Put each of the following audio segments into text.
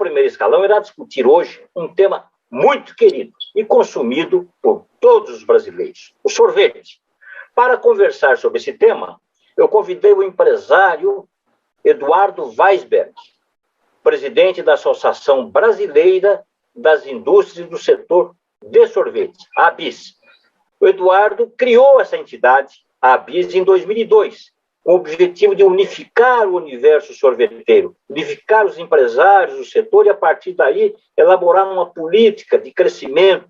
primeiro escalão irá discutir hoje um tema muito querido e consumido por todos os brasileiros, o sorvete. Para conversar sobre esse tema, eu convidei o empresário Eduardo Weisberg, presidente da Associação Brasileira das Indústrias do Setor de Sorvetes, a ABIS. O Eduardo criou essa entidade, a ABIS, em 2002, com o objetivo de unificar o universo sorveteiro, unificar os empresários do setor e, a partir daí, elaborar uma política de crescimento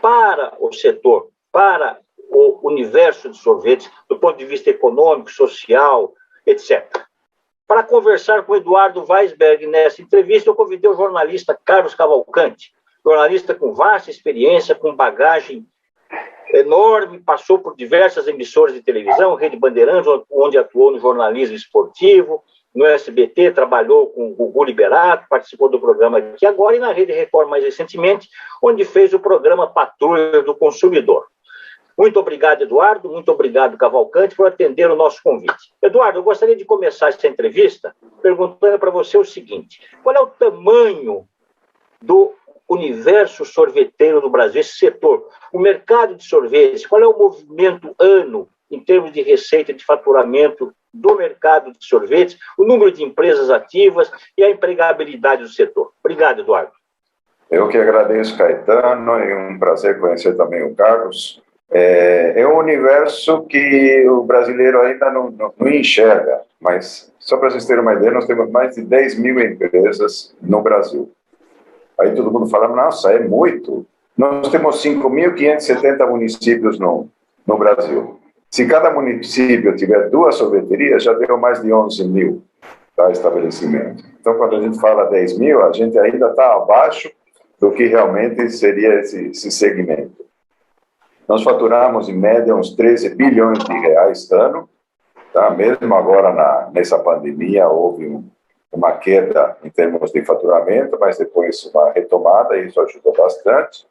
para o setor, para o universo de sorvetes, do ponto de vista econômico, social, etc. Para conversar com o Eduardo Weisberg nessa entrevista, eu convidei o jornalista Carlos Cavalcante, jornalista com vasta experiência, com bagagem enorme, passou por diversas emissoras de televisão, Rede Bandeirantes, onde atuou no jornalismo esportivo, no SBT, trabalhou com o Gugu Liberato, participou do programa Aqui Agora, e na Rede Record mais recentemente, onde fez o programa Patrulha do Consumidor. Muito obrigado, Eduardo, muito obrigado, Cavalcante, por atender o nosso convite. Eduardo, eu gostaria de começar essa entrevista perguntando para você o seguinte: qual é o tamanho do universo sorveteiro no Brasil, esse setor, o mercado de sorvetes, qual é o movimento ano em termos de receita de faturamento do mercado de sorvetes, o número de empresas ativas e a empregabilidade do setor? Obrigado, Eduardo. Eu que agradeço, Caetano, é um prazer conhecer também o Carlos. É um universo que o brasileiro ainda não enxerga, mas só para vocês terem uma ideia, nós temos mais de 10 mil empresas no Brasil. Aí todo mundo fala, nossa, é muito. Nós temos 5.570 municípios no Brasil. Se cada município tiver 2 sorveterias, já deu mais de 11 mil estabelecimentos. Então, quando a gente fala 10 mil, a gente ainda está abaixo do que realmente seria esse segmento. Nós faturamos, em média, uns 13 bilhões de reais ano. Tá? Mesmo agora, nessa pandemia, houve uma queda em termos de faturamento, mas depois uma retomada, e isso ajudou bastante.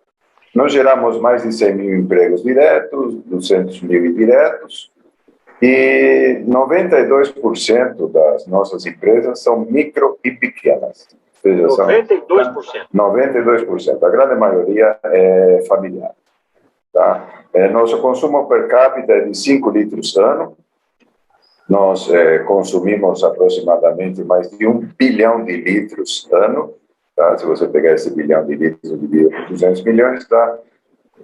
Nós geramos mais de 100 mil empregos diretos, 200 mil indiretos, e 92% das nossas empresas são micro e pequenas. Ou seja, 92%? 92%. A grande maioria é familiar. Tá? Nosso consumo per capita é de 5 litros ano. Nós consumimos aproximadamente mais de 1 bilhão de litros ano. Tá? Se você pegar esse bilhão de litros e dividir por 200 milhões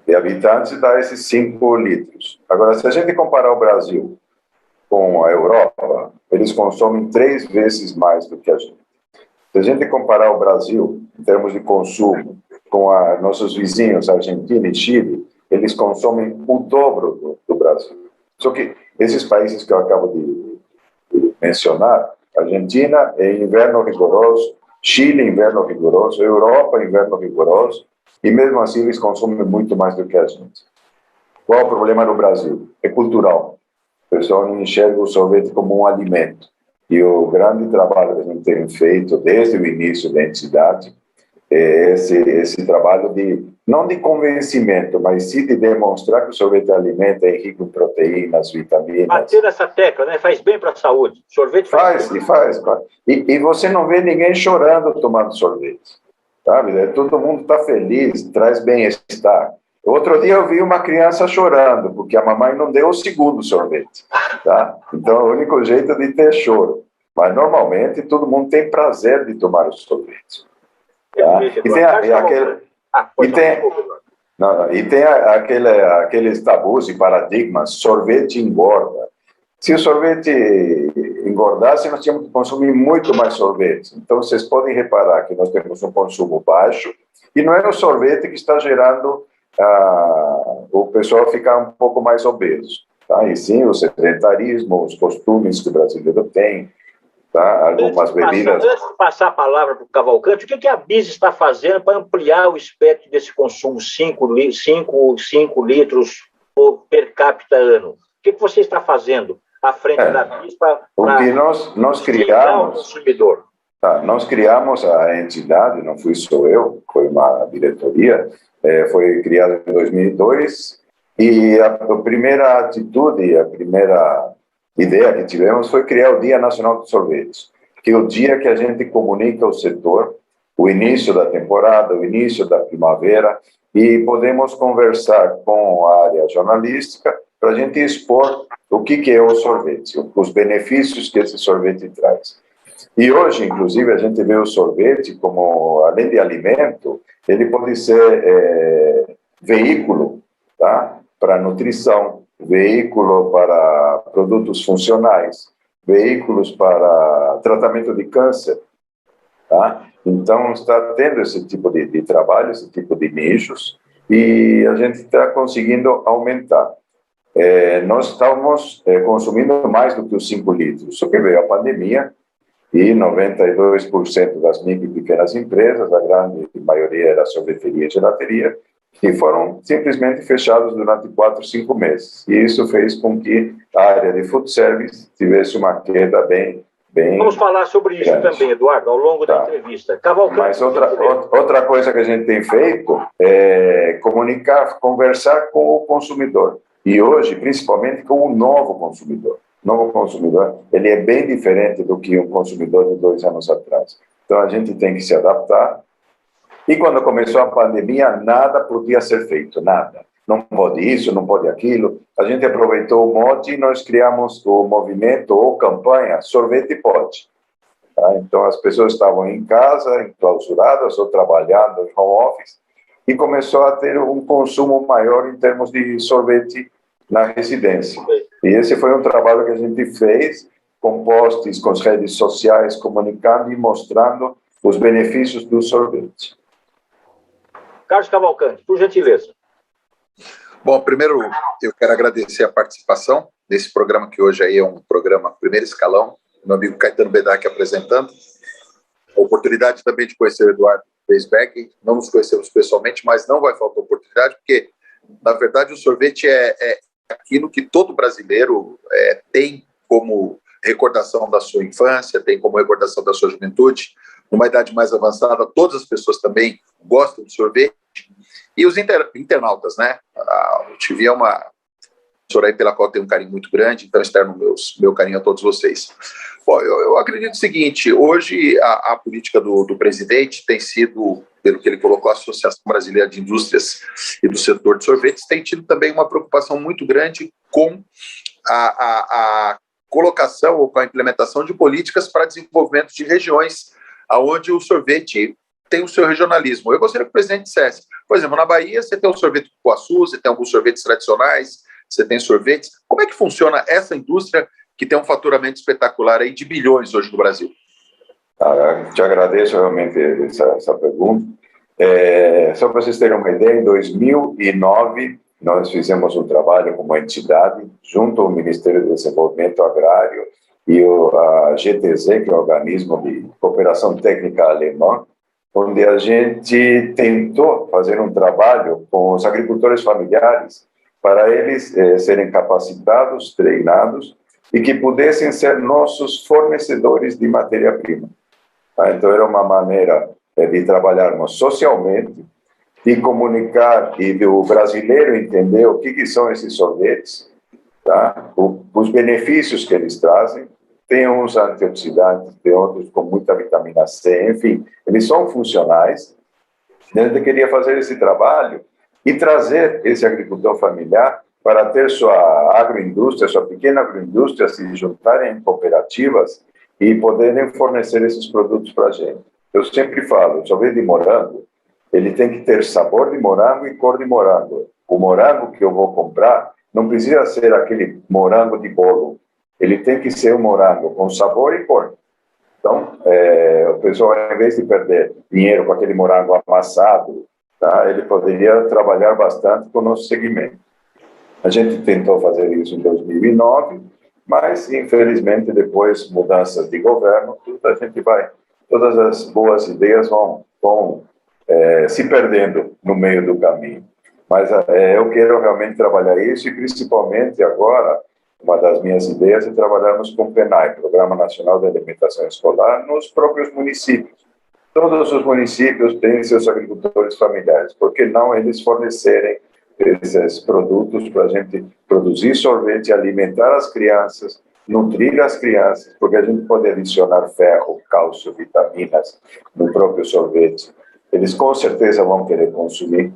de habitantes, dá esses 5 litros. Agora, se a gente comparar o Brasil com a Europa, eles consomem 3 vezes mais do que a gente. Se a gente comparar o Brasil, em termos de consumo, com nossos vizinhos, Argentina e Chile, eles consomem o dobro do Brasil. Só que esses países que eu acabo de mencionar, Argentina é inverno rigoroso, Chile inverno rigoroso, Europa inverno rigoroso, e mesmo assim eles consomem muito mais do que a gente. Qual é o problema no Brasil? É cultural. O pessoal não enxerga o sorvete como um alimento. E o grande trabalho que a gente tem feito desde o início da entidade é esse trabalho não de convencimento, mas sim de demonstrar que o sorvete alimento é rico em proteínas, vitaminas. Bater essa tecla, né? Faz bem para a saúde. Sorvete faz. E você não vê ninguém chorando tomando sorvete. Sabe? Todo mundo está feliz, traz bem-estar. Outro dia eu vi uma criança chorando, porque a mamãe não deu o segundo sorvete. Tá? Então, é o único jeito de ter choro. Mas, normalmente, todo mundo tem prazer de tomar o sorvete. Tá? E tem aqueles tabus e paradigmas, sorvete engorda. Se o sorvete engordasse, nós tínhamos que consumir muito mais sorvete. Então, vocês podem reparar que nós temos um consumo baixo, e não é o sorvete que está gerando o pessoal ficar um pouco mais obeso. Tá? E sim, o sedentarismo, os costumes que o brasileiro tem, tá? Algumas bebidas... Antes de passar a palavra para o Cavalcante, o que a BIS está fazendo para ampliar o espectro desse consumo 5 litros per capita ano? O que você está fazendo à frente da BIS para o que nós criamos, o consumidor? Nós criamos a entidade, não fui só eu, foi uma diretoria, foi criada em 2002, e a primeira atitude, a primeira ideia que tivemos foi criar o Dia Nacional do Sorvete, que é o dia que a gente comunica o setor, o início da temporada, o início da primavera, e podemos conversar com a área jornalística para a gente expor o que é o sorvete, os benefícios que esse sorvete traz. E hoje, inclusive, a gente vê o sorvete como, além de alimento, ele pode ser veículo, tá? Para nutrição, veículo para produtos funcionais, veículos para tratamento de câncer, tá? Então, está tendo esse tipo de trabalho, esse tipo de nichos, e a gente está conseguindo aumentar. Nós estávamos consumindo mais do que os 5 litros, só que veio a pandemia, e 92% das micro e pequenas empresas, a grande maioria era sorveteria e gelateria, que foram simplesmente fechados durante 4, 5 meses. E isso fez com que a área de food service tivesse uma queda bem... Vamos falar sobre isso também, Eduardo, ao longo da entrevista. Cavalcante. Mas outra coisa que a gente tem feito é comunicar, conversar com o consumidor. E hoje, principalmente, com o novo consumidor. O novo consumidor, ele é bem diferente do que um consumidor de 2 anos atrás. Então, a gente tem que se adaptar. E quando começou a pandemia, nada podia ser feito, nada. Não pode isso, não pode aquilo. A gente aproveitou o mote e nós criamos o movimento ou campanha Sorvete Pode. Tá? Então, as pessoas estavam em casa, enclausuradas ou trabalhando em home office, e começou a ter um consumo maior em termos de sorvete na residência. E esse foi um trabalho que a gente fez com posts, com as redes sociais, comunicando e mostrando os benefícios do sorvete. Carlos Cavalcante, por gentileza. Bom, primeiro eu quero agradecer a participação nesse programa, que hoje aí é um programa primeiro escalão, meu amigo Caetano Bedak apresentando. A oportunidade também de conhecer o Eduardo Weisberg, não nos conhecemos pessoalmente, mas não vai faltar oportunidade, porque, na verdade, o sorvete é aquilo que todo brasileiro tem como recordação da sua infância, tem como recordação da sua juventude. Numa idade mais avançada, todas as pessoas também gostam de sorvete. E os internautas, né? O TV é uma emissora aí pela qual eu tenho um carinho muito grande, então externo meu carinho a todos vocês. Bom, eu acredito o seguinte: hoje a política do presidente tem sido, pelo que ele colocou, a Associação Brasileira de Indústrias e do Setor de Sorvetes, tem tido também uma preocupação muito grande com a colocação ou com a implementação de políticas para desenvolvimento de regiões onde o sorvete tem o seu regionalismo. Eu gostaria que o presidente dissesse, por exemplo, na Bahia você tem o sorvete do Cupuaçu, você tem alguns sorvetes tradicionais, você tem sorvetes. Como é que funciona essa indústria que tem um faturamento espetacular aí de bilhões hoje no Brasil? Te agradeço realmente essa pergunta. Só para vocês terem uma ideia, em 2009 nós fizemos um trabalho como entidade junto ao Ministério do Desenvolvimento Agrário e a GTZ, que é o Organismo de Cooperação Técnica Alemã, onde a gente tentou fazer um trabalho com os agricultores familiares para eles serem capacitados, treinados e que pudessem ser nossos fornecedores de matéria-prima. Tá? Então, era uma maneira de trabalharmos socialmente, de comunicar e do brasileiro entender o que são esses sorvetes, tá? Os benefícios que eles trazem. Tem uns antioxidantes, tem outros com muita vitamina C, enfim, eles são funcionais. A gente queria fazer esse trabalho e trazer esse agricultor familiar para ter sua agroindústria, sua pequena agroindústria, se juntarem em cooperativas e poderem fornecer esses produtos para a gente. Eu sempre falo, o sorvete de morango, ele tem que ter sabor de morango e cor de morango. O morango que eu vou comprar não precisa ser aquele morango de bolo. Ele tem que ser um morango com sabor e cor. Então, o pessoal, ao invés de perder dinheiro com aquele morango amassado, tá, ele poderia trabalhar bastante com o nosso segmento. A gente tentou fazer isso em 2009, mas, infelizmente, depois mudanças de governo, todas as boas ideias vão se perdendo no meio do caminho. Mas eu quero realmente trabalhar isso e, principalmente agora, uma das minhas ideias é trabalharmos com o PNAE, Programa Nacional de Alimentação Escolar, nos próprios municípios. Todos os municípios têm seus agricultores familiares. Por que não eles fornecerem esses produtos para a gente produzir sorvete, alimentar as crianças nutrir as crianças, porque a gente pode adicionar ferro, cálcio, vitaminas no próprio sorvete. Eles com certeza vão querer consumir.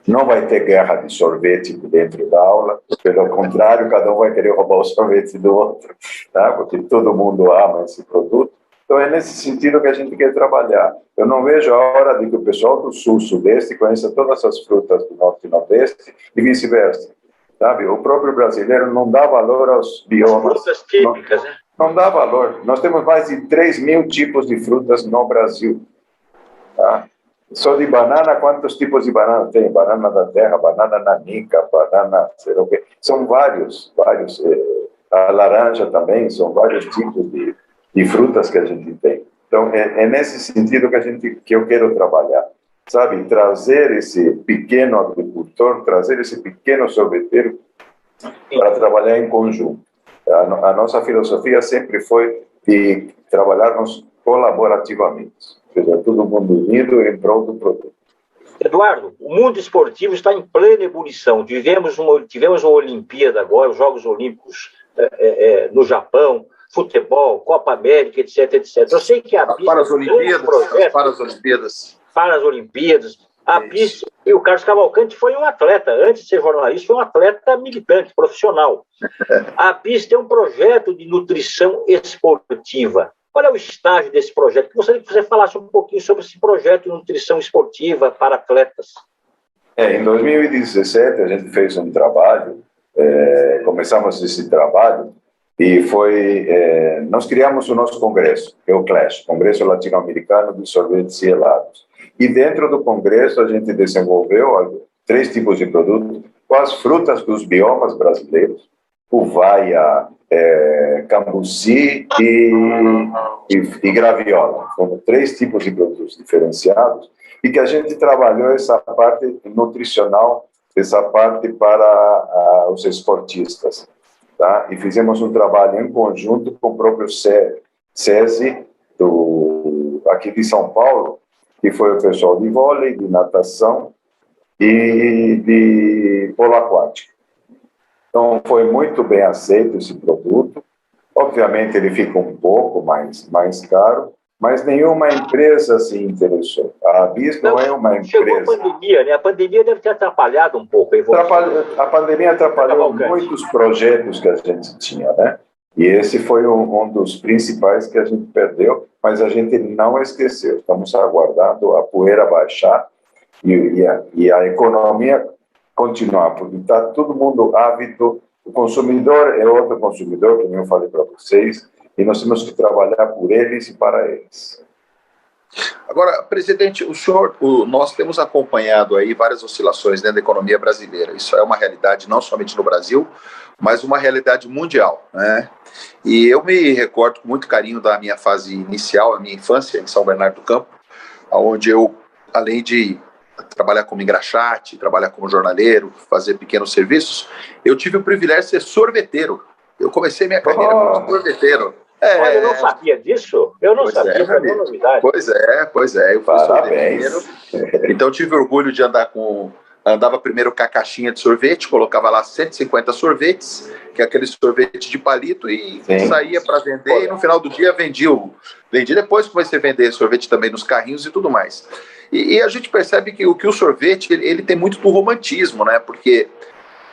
Não vai ter guerra de sorvete dentro da aula, pelo contrário, cada um vai querer roubar o sorvete do outro, tá? Porque todo mundo ama esse produto. Então é nesse sentido que a gente quer trabalhar. Eu não vejo a hora de que o pessoal do Sul, Sudeste conheça todas as frutas do Norte e Nordeste e vice-versa. Sabe? O próprio brasileiro não dá valor aos biomas. Frutas típicas, né? Não dá valor. Nós temos mais de 3.000 tipos de frutas no Brasil. Tá? Só de banana, quantos tipos de banana tem? Banana da terra, banana nanica, banana, sei lá o quê. São vários. A laranja também, são vários tipos de frutas que a gente tem. Então, é nesse sentido que eu quero trabalhar. Sabe, trazer esse pequeno agricultor, trazer esse pequeno sorveteiro para trabalhar em conjunto. A nossa filosofia sempre foi de trabalharmos colaborativamente, ou seja, todo mundo unido em prol do produto. Eduardo, o mundo esportivo está em plena ebulição. Tivemos uma Olimpíada agora, os Jogos Olímpicos no Japão, futebol, Copa América, etc, etc. Eu sei que a pista... Para as Olimpíadas. A pista, e o Carlos Cavalcante foi um atleta, antes de ser jornalista, foi um atleta militante, profissional. A pista é um projeto de nutrição esportiva. Qual é o estágio desse projeto? Eu gostaria que você falasse um pouquinho sobre esse projeto de nutrição esportiva para atletas. Em 2017, a gente fez um trabalho, começamos esse trabalho, e nós criamos o nosso congresso, que é o CLASH, Congresso Latino-Americano de Sorvetes e Helados. E dentro do congresso a gente desenvolveu 3 tipos de produtos com as frutas dos biomas brasileiros, uvaia, cambuci e graviola. Foram 3 tipos de produtos diferenciados e que a gente trabalhou essa parte nutricional, essa parte para os esportistas. Tá? E fizemos um trabalho em conjunto com o próprio SESI, aqui de São Paulo, que foi o pessoal de vôlei, de natação e de polo aquático. Então, foi muito bem aceito esse produto. Obviamente, ele fica um pouco mais caro, mas nenhuma empresa se interessou. A Abis não é uma empresa... Chegou a pandemia, né? A pandemia deve ter atrapalhado um pouco a evolução. A pandemia atrapalhou muitos projetos que a gente tinha, né? E esse foi um dos principais que a gente perdeu, mas a gente não esqueceu. Estamos aguardando a poeira baixar e a economia continuar, porque está todo mundo ávido. O consumidor é outro consumidor, como eu falei para vocês, e nós temos que trabalhar por eles e para eles. Agora, presidente, nós temos acompanhado aí várias oscilações dentro da economia brasileira. Isso é uma realidade não somente no Brasil, mas uma realidade mundial, né? E eu me recordo com muito carinho da minha fase inicial, a minha infância em São Bernardo do Campo, onde eu, além de trabalhar como engraxate, trabalhar como jornaleiro, fazer pequenos serviços, eu tive o privilégio de ser sorveteiro. Eu comecei minha carreira como sorveteiro. Olha, eu não sabia disso. Eu não sabia, foi uma novidade. Pois é. Eu fui sorveteiro. Então, eu tive orgulho de andava primeiro com a caixinha de sorvete, colocava lá 150 sorvetes, que é aquele sorvete de palito, e saía para vender, e no final do dia vendi depois comecei a vender sorvete também nos carrinhos e tudo mais. E a gente percebe que o sorvete, ele tem muito do romantismo, né? Porque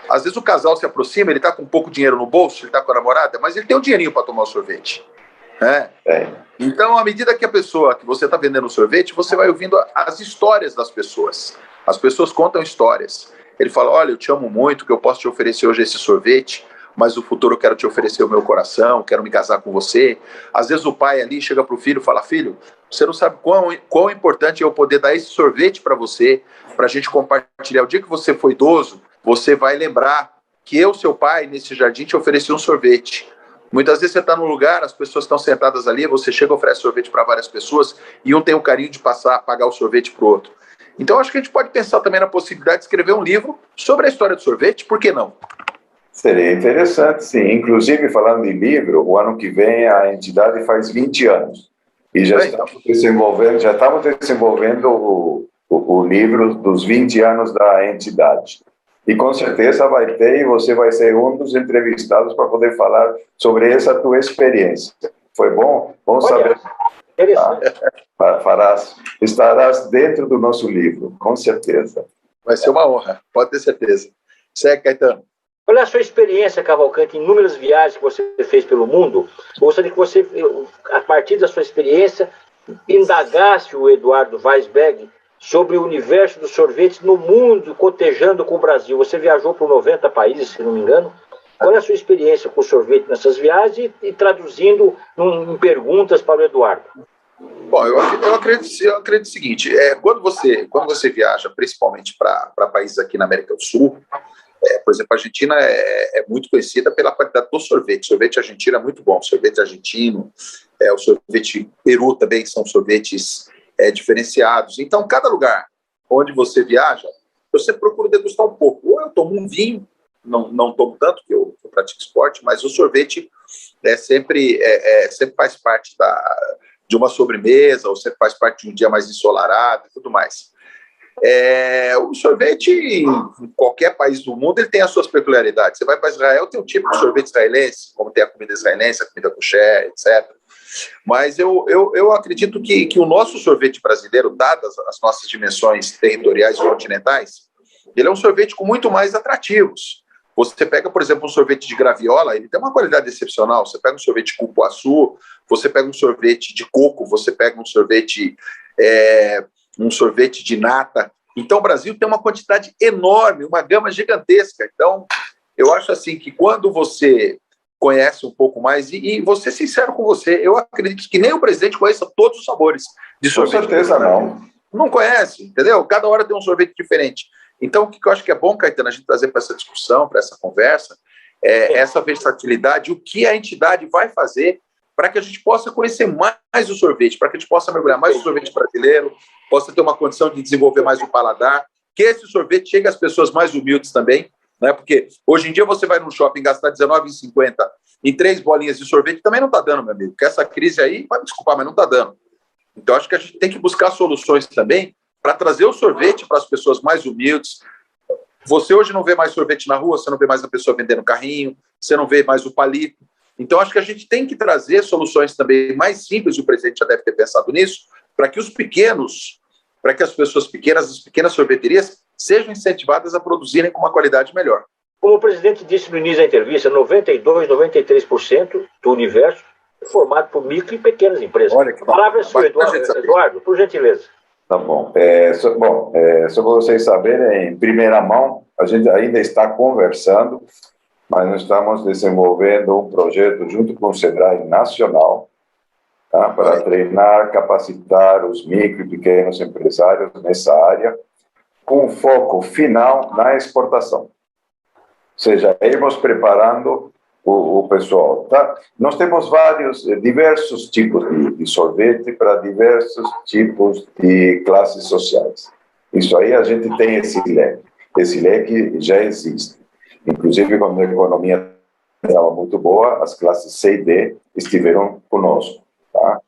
às vezes o casal se aproxima, ele está com pouco dinheiro no bolso, ele está com a namorada, mas ele tem um dinheirinho para tomar o sorvete. Né? Então, à medida que você está vendendo o sorvete, você vai ouvindo as histórias das pessoas. As pessoas contam histórias. Ele fala, olha, eu te amo muito, que eu posso te oferecer hoje esse sorvete, mas no futuro eu quero te oferecer o meu coração, quero me casar com você. Às vezes o pai ali chega para o filho e fala, filho, você não sabe quão importante é eu poder dar esse sorvete para você, para a gente compartilhar. O dia que você for idoso, você vai lembrar que eu, seu pai, nesse jardim, te ofereci um sorvete. Muitas vezes você está num lugar, as pessoas estão sentadas ali, você chega e oferece sorvete para várias pessoas, e um tem o carinho de pagar o sorvete para o outro. Então, acho que a gente pode pensar também na possibilidade de escrever um livro sobre a história do sorvete, por que não? Seria interessante, sim. Inclusive, falando em livro, o ano que vem a entidade faz 20 anos. E já estamos desenvolvendo o livro dos 20 anos da entidade. E com certeza vai ter, e você vai ser um dos entrevistados para poder falar sobre essa tua experiência. Foi bom? Bom saber. Interessante. Estarás dentro do nosso livro, com certeza. Vai ser uma honra, pode ter certeza. Segue, Caetano. Qual é a sua experiência, Cavalcante, em inúmeras viagens que você fez pelo mundo? Eu gostaria que você, a partir da sua experiência, indagasse o Eduardo Weisberg sobre o universo dos sorvetes no mundo, cotejando com o Brasil. Você viajou por 90 países, se não me engano. Qual é a sua experiência com o sorvete nessas viagens e traduzindo em perguntas para o Eduardo? Bom, eu acredito o seguinte, quando você viaja, principalmente para países aqui na América do Sul, por exemplo, a Argentina é muito conhecida pela qualidade do sorvete. O sorvete argentino é muito bom. O sorvete argentino, o sorvete Peru também são sorvetes diferenciados. Então, cada lugar onde você viaja, eu sempre procuro degustar um pouco. Ou eu tomo um vinho, não tomo tanto, porque eu pratico esporte, mas o sorvete sempre faz parte de uma sobremesa, ou sempre faz parte de um dia mais ensolarado e tudo mais. O sorvete, em qualquer país do mundo, ele tem as suas peculiaridades. Você vai para Israel, tem um tipo de sorvete israelense, como tem a comida israelense, a comida kosher, etc. Mas eu acredito que o nosso sorvete brasileiro, dadas as nossas dimensões territoriais e continentais, ele é um sorvete com muito mais atrativos. Você pega, por exemplo, um sorvete de graviola, ele tem uma qualidade excepcional. Você pega um sorvete de cupuaçu, você pega um sorvete de coco, você pega um sorvete de nata. Então, o Brasil tem uma quantidade enorme, uma gama gigantesca. Então, eu acho assim que quando você conhece um pouco mais, e vou ser sincero com você, eu acredito que nem o presidente conheça todos os sabores de sorvete. Com certeza não. Não conhece, entendeu? Cada hora tem um sorvete diferente. Então, o que eu acho que é bom, Caetano, a gente trazer para essa discussão, para essa conversa, essa versatilidade, o que a entidade vai fazer para que a gente possa conhecer mais o sorvete, para que a gente possa mergulhar mais no sorvete brasileiro, possa ter uma condição de desenvolver mais o paladar, que esse sorvete chegue às pessoas mais humildes também, né? Porque hoje em dia você vai no shopping gastar R$19,50 em 3 bolinhas de sorvete, também não está dando, meu amigo, porque essa crise aí, vai me desculpar, mas não está dando. Então, acho que a gente tem que buscar soluções também para trazer o sorvete para as pessoas mais humildes. Você hoje não vê mais sorvete na rua, você não vê mais a pessoa vendendo carrinho, você não vê mais o palito. Então, acho que a gente tem que trazer soluções também mais simples, e o presidente já deve ter pensado nisso, para que os pequenos, para que as pessoas pequenas, as pequenas sorveterias, sejam incentivadas a produzirem com uma qualidade melhor. Como o presidente disse no início da entrevista, 92%, 93% do universo é formado por micro e pequenas empresas. Olha, que a palavra é sua, Eduardo, por gentileza. Tá bom. Só para vocês saberem, em primeira mão, a gente ainda está conversando, mas nós estamos desenvolvendo um projeto junto com o SEBRAE Nacional, tá, para treinar, capacitar os micro e pequenos empresários nessa área, com foco final na exportação. Ou seja, irmos preparando o pessoal. Tá? Nós temos diversos tipos de sorvete para diversos tipos de classes sociais. Isso aí a gente tem esse leque. Esse leque já existe. Inclusive, quando a economia estava muito boa, as classes C e D estiveram conosco. Tá?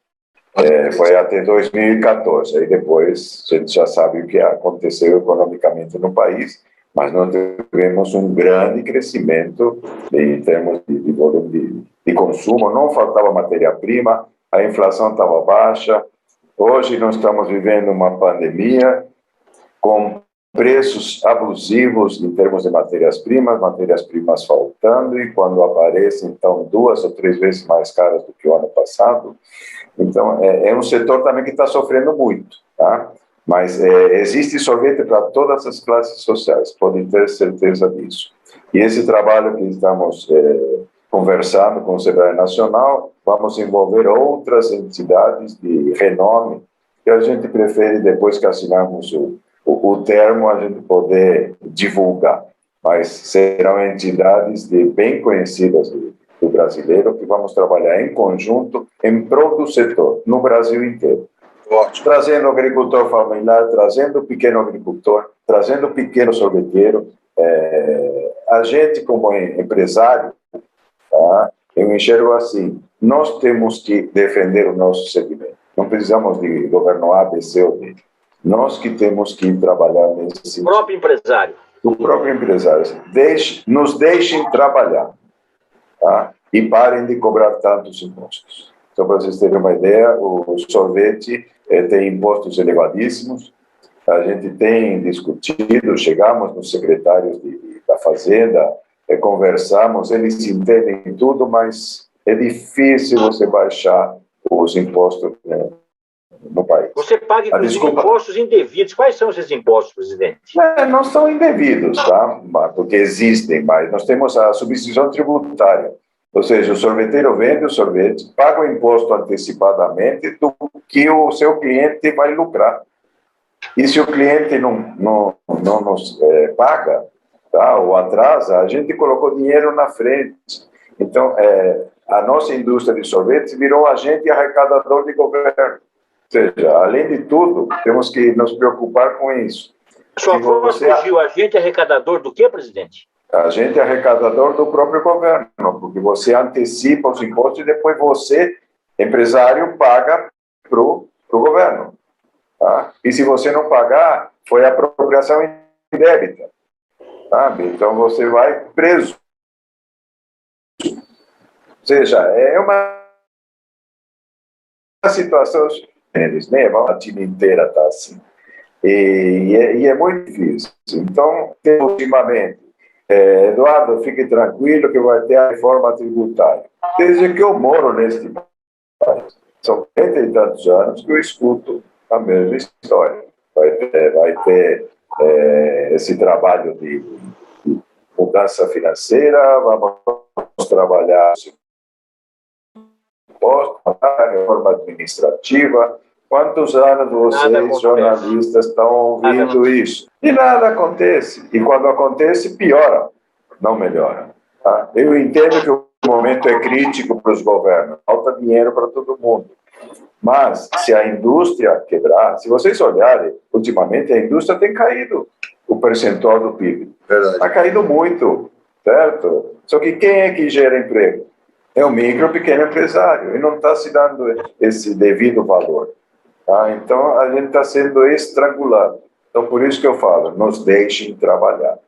Foi até 2014. Aí depois a gente já sabe o que aconteceu economicamente no país, mas nós tivemos um grande crescimento em termos de volume de consumo. Não faltava matéria-prima, a inflação estava baixa. Hoje nós estamos vivendo uma pandemia com preços abusivos em termos de matérias-primas faltando, e quando aparecem, então, 2 ou 3 vezes mais caras do que o ano passado. Então, é um setor também que está sofrendo muito, tá? Mas existe sorvete para todas as classes sociais, podem ter certeza disso. E esse trabalho que estamos conversando com o SEBRAE Nacional, vamos envolver outras entidades de renome, que a gente prefere, depois que assinarmos o termo, a gente poder divulgar. Mas serão entidades bem conhecidas do brasileiro, que vamos trabalhar em conjunto em prol do setor, no Brasil inteiro. Ótimo. Trazendo o agricultor familiar, trazendo o pequeno agricultor, trazendo o pequeno sorveteiro. A gente, como empresário, tá, eu enxergo assim, nós temos que defender o nosso segmento. Não precisamos de governo A, B, C ou D. Nós que temos que trabalhar nesse sentido. O próprio empresário. do próprio empresário. Nos deixem trabalhar, tá? E parem de cobrar tantos impostos. Só para vocês terem uma ideia, o sorvete tem impostos elevadíssimos. A gente tem discutido, chegamos nos secretários da Fazenda, conversamos, eles entendem tudo, mas é difícil você baixar os impostos, né, no país. Você paga, inclusive, impostos indevidos. Quais são esses impostos, presidente? Não são indevidos, tá? Porque existem, mas nós temos a substituição tributária. Ou seja, o sorveteiro vende o sorvete, paga o imposto antecipadamente do que o seu cliente vai lucrar. E se o cliente não nos paga, tá, ou atrasa, a gente colocou dinheiro na frente. Então, a nossa indústria de sorvetes virou agente arrecadador de governo. Ou seja, além de tudo, temos que nos preocupar com isso. Sua voz fugiu, agente arrecadador do quê, presidente? Agente arrecadador do próprio governo, porque você antecipa os impostos e depois você, empresário, paga para o governo. Tá? E se você não pagar, foi apropriação indébita. Sabe? Então você vai preso. Ou seja, é uma situação. Eles, né? A Latina inteira está assim. E é muito difícil. Então, ultimamente, Eduardo, fique tranquilo que vai ter a reforma tributária. Desde que eu moro neste país, são 30 e tantos anos que eu escuto a mesma história. Vai ter esse trabalho de mudança financeira, vamos trabalhar a reforma administrativa. Quantos anos vocês, jornalistas, estão ouvindo isso? E nada acontece. E quando acontece, piora, não melhora. Tá? Eu entendo que o momento é crítico para os governos, falta dinheiro para todo mundo. Mas, se a indústria quebrar, se vocês olharem, ultimamente a indústria tem caído o percentual do PIB. Está caindo muito, certo? Só que quem é que gera emprego? É o micro, pequeno empresário, e não está se dando esse devido valor. Tá? Então, a gente está sendo estrangulado. Então, por isso que eu falo, nos deixem trabalhar.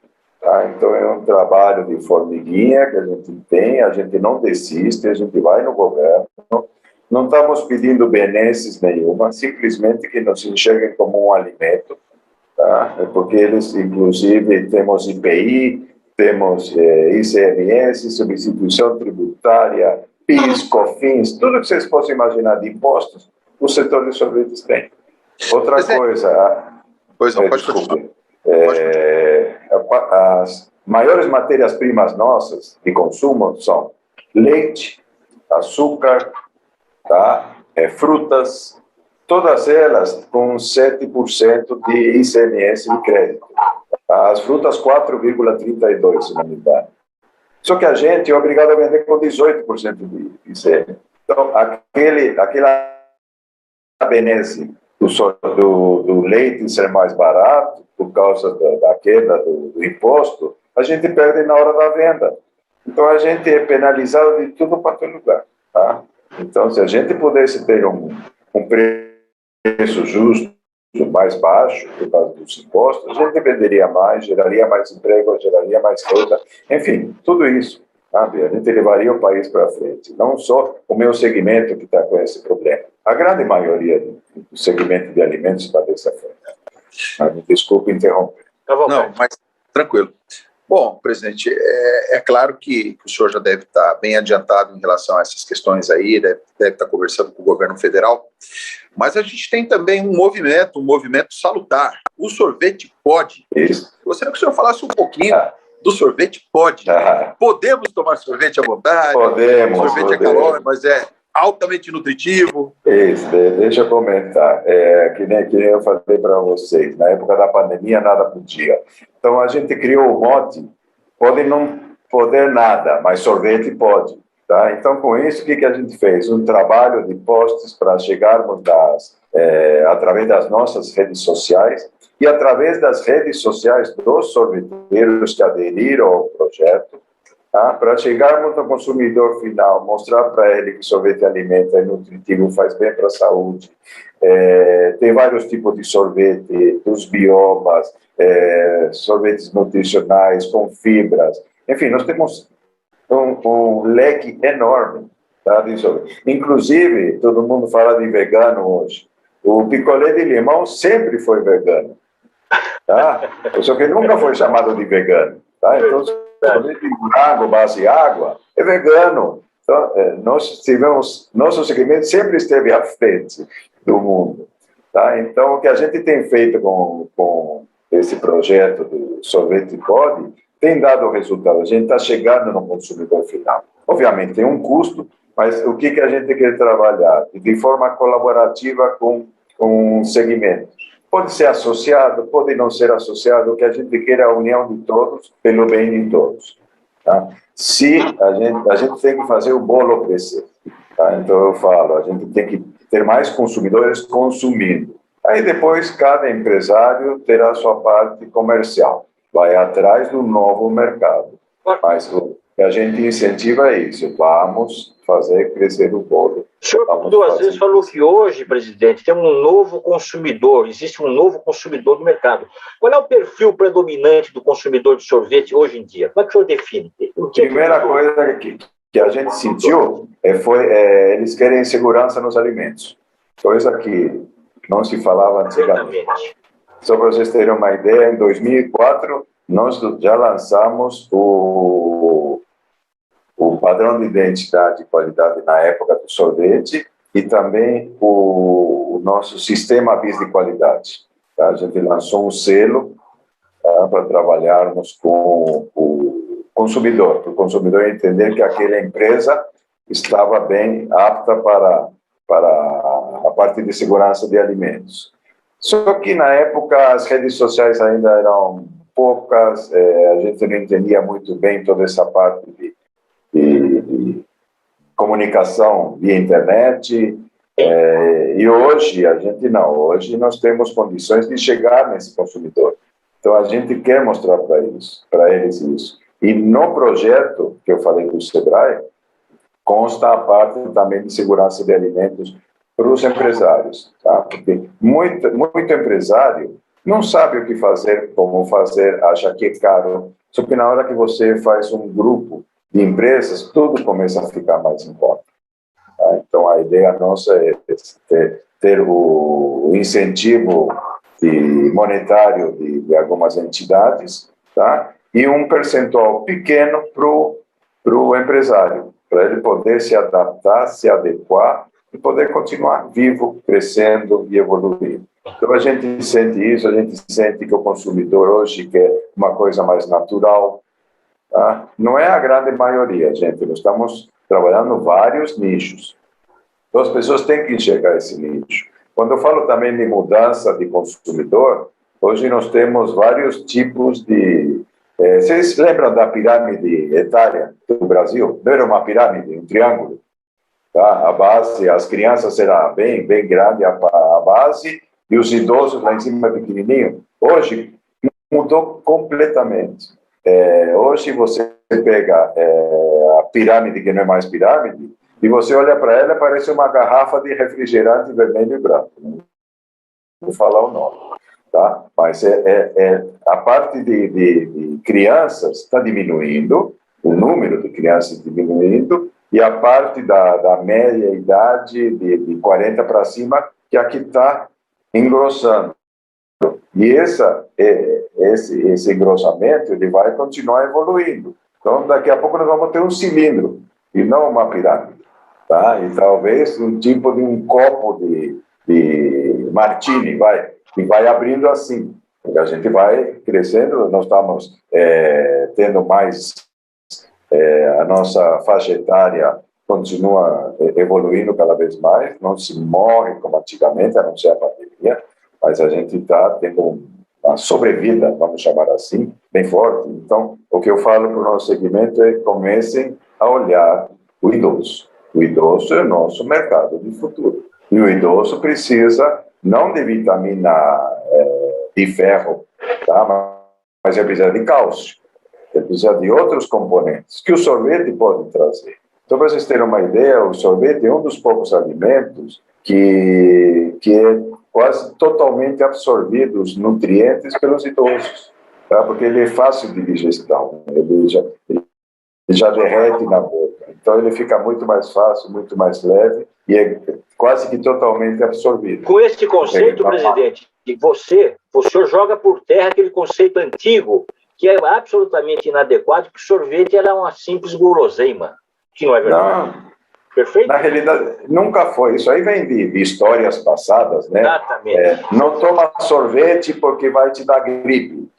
Tá? Então, é um trabalho de formiguinha que a gente tem, a gente não desiste, a gente vai no governo. Não estamos pedindo benesses nenhuma, simplesmente que nos enxerguem como um alimento, tá? Porque eles, inclusive, temos IPI, temos ICMS, substituição tributária, PIS, COFINS, tudo que vocês possam imaginar de impostos, o setor de sorvetes tem. Outra coisa... Pois não, pode continuar. As maiores matérias-primas nossas de consumo são leite, açúcar, tá? Frutas, todas elas com 7% de ICMS de crédito. Tá? As frutas 4,32%, se não me engano. Só que a gente é obrigado a vender com 18% de ICMS. Então, aquela benesse do leite ser mais barato, por causa da queda do imposto, a gente perde na hora da venda. Então, a gente é penalizado de tudo para todo lugar. Tá? Então, se a gente pudesse ter um preço justo, mais baixo, por causa dos impostos, a gente venderia mais, geraria mais emprego, geraria mais renda, enfim, tudo isso, sabe? A gente levaria o país para frente. Não só o meu segmento que está com esse problema. A grande maioria do segmento de alimentos está dessa forma. Me desculpe interromper. Não, mas tranquilo. Bom, presidente, é claro que o senhor já deve estar bem adiantado em relação a essas questões aí, deve estar conversando com o governo federal, mas a gente tem também um movimento salutar. O sorvete pode. Isso. Gostaria que o senhor falasse um pouquinho do sorvete pode. Podemos tomar sorvete à vontade? Podemos. Sorvete é calórico, mas é altamente nutritivo. Isso, deixa eu comentar. Que nem eu falei para vocês, na época da pandemia nada podia. Então a gente criou o mote, pode não poder nada, mas sorvete pode. Tá? Então com isso, o que a gente fez? Um trabalho de posts para chegarmos através das nossas redes sociais e através das redes sociais dos sorveteiros que aderiram ao projeto, Tá? Para chegarmos no consumidor final, mostrar para ele que sorvete alimenta, é nutritivo, faz bem para a saúde. Tem vários tipos de sorvete, dos biomas, sorvetes nutricionais, com fibras. Enfim, nós temos um leque enorme, tá, de sorvete. Inclusive, todo mundo fala de vegano hoje. O picolé de limão sempre foi vegano. Tá? Só que nunca foi chamado de vegano. Tá? Então, sorvete de morango, base água, é vegano. Então, nosso segmento sempre esteve à frente do mundo. Tá? Então, o que a gente tem feito com esse projeto do sorvete Pod tem dado resultado. A gente está chegando no consumidor final. Obviamente, tem um custo, mas o que a gente quer trabalhar? De forma colaborativa com o segmento. Pode ser associado, pode não ser associado, o que a gente quer é a união de todos, pelo bem de todos. Tá? Se a gente tem que fazer o bolo crescer. Tá? Então, eu falo, a gente tem que ter mais consumidores consumindo. Aí, depois, cada empresário terá sua parte comercial. Vai atrás do novo mercado. Mas o que a gente incentiva é isso. Vamos fazer crescer o bolo. O senhor duas vezes falou que hoje, presidente, tem um novo consumidor, existe um novo consumidor no mercado. Qual é o perfil predominante do consumidor de sorvete hoje em dia? Como é que o senhor define? Primeira coisa que a gente sentiu foi eles querem segurança nos alimentos. Coisa que não se falava antigamente. Só para vocês terem uma ideia, em 2004, nós já lançamos o padrão de identidade e qualidade na época do sorvete e também o nosso sistema BIS de qualidade. Tá? A gente lançou um selo, tá, para trabalharmos com o consumidor, para o consumidor entender que aquela empresa estava bem apta para a parte de segurança de alimentos. Só que na época as redes sociais ainda eram poucas, a gente não entendia muito bem toda essa parte de comunicação via internet, e hoje a gente não, hoje nós temos condições de chegar nesse consumidor. Então a gente quer mostrar para eles isso. E no projeto que eu falei do Sebrae, consta a parte também de segurança de alimentos para os empresários, tá? Porque muito empresário não sabe o que fazer, como fazer, acha que é caro. Só que na hora que você faz um grupo de empresas, tudo começa a ficar mais em conta. Tá? Então, a ideia nossa é ter o incentivo monetário de algumas entidades, tá? E um percentual pequeno para o empresário, para ele poder se adaptar, se adequar e poder continuar vivo, crescendo e evoluindo. Então, a gente sente isso, a gente sente que o consumidor hoje quer uma coisa mais natural. Tá? Não é a grande maioria, gente. Nós estamos trabalhando vários nichos. Então, as pessoas têm que enxergar esse nicho. Quando eu falo também de mudança de consumidor, hoje nós temos vários tipos de... vocês lembram da pirâmide etária do Brasil? Não era uma pirâmide, um triângulo? Tá? A base, as crianças eram bem grande a base, e os idosos lá em cima pequenininho. Hoje mudou completamente. Hoje você pega a pirâmide, que não é mais pirâmide, e você olha para ela, parece uma garrafa de refrigerante vermelho e branco. Não vou falar o nome, tá? Mas a parte de crianças está diminuindo, o número de crianças diminuindo, e a parte da média idade, de 40 para cima, que aqui está engrossando. E esse engrossamento ele vai continuar evoluindo. Então, daqui a pouco nós vamos ter um cilindro, e não uma pirâmide. Tá? E talvez um tipo de um copo de martini, que vai abrindo assim. Porque a gente vai crescendo, nós estamos tendo mais... a nossa faixa etária continua evoluindo cada vez mais, não se morre como antigamente, a não ser a pandemia, mas a gente está tendo uma sobrevida, vamos chamar assim, bem forte. Então, o que eu falo para o nosso segmento é que comecem a olhar o idoso. O idoso é o nosso mercado de futuro. E o idoso precisa não de vitamina de ferro, tá? Mas ele precisa de cálcio. ele precisa de outros componentes que o sorvete pode trazer. Então, para vocês terem uma ideia, o sorvete é um dos poucos alimentos que é quase totalmente absorvido os nutrientes pelos idosos, tá? Porque ele é fácil de digestão, ele já derrete na boca. Então, ele fica muito mais fácil, muito mais leve e é quase que totalmente absorvido. Com esse conceito, presidente, o senhor joga por terra aquele conceito antigo que é absolutamente inadequado, que o sorvete era uma simples guloseima, que não é verdade. Não. Perfeito? Na realidade, nunca foi. Isso aí vem de histórias passadas, né? Exatamente. Não toma sorvete porque vai te dar gripe,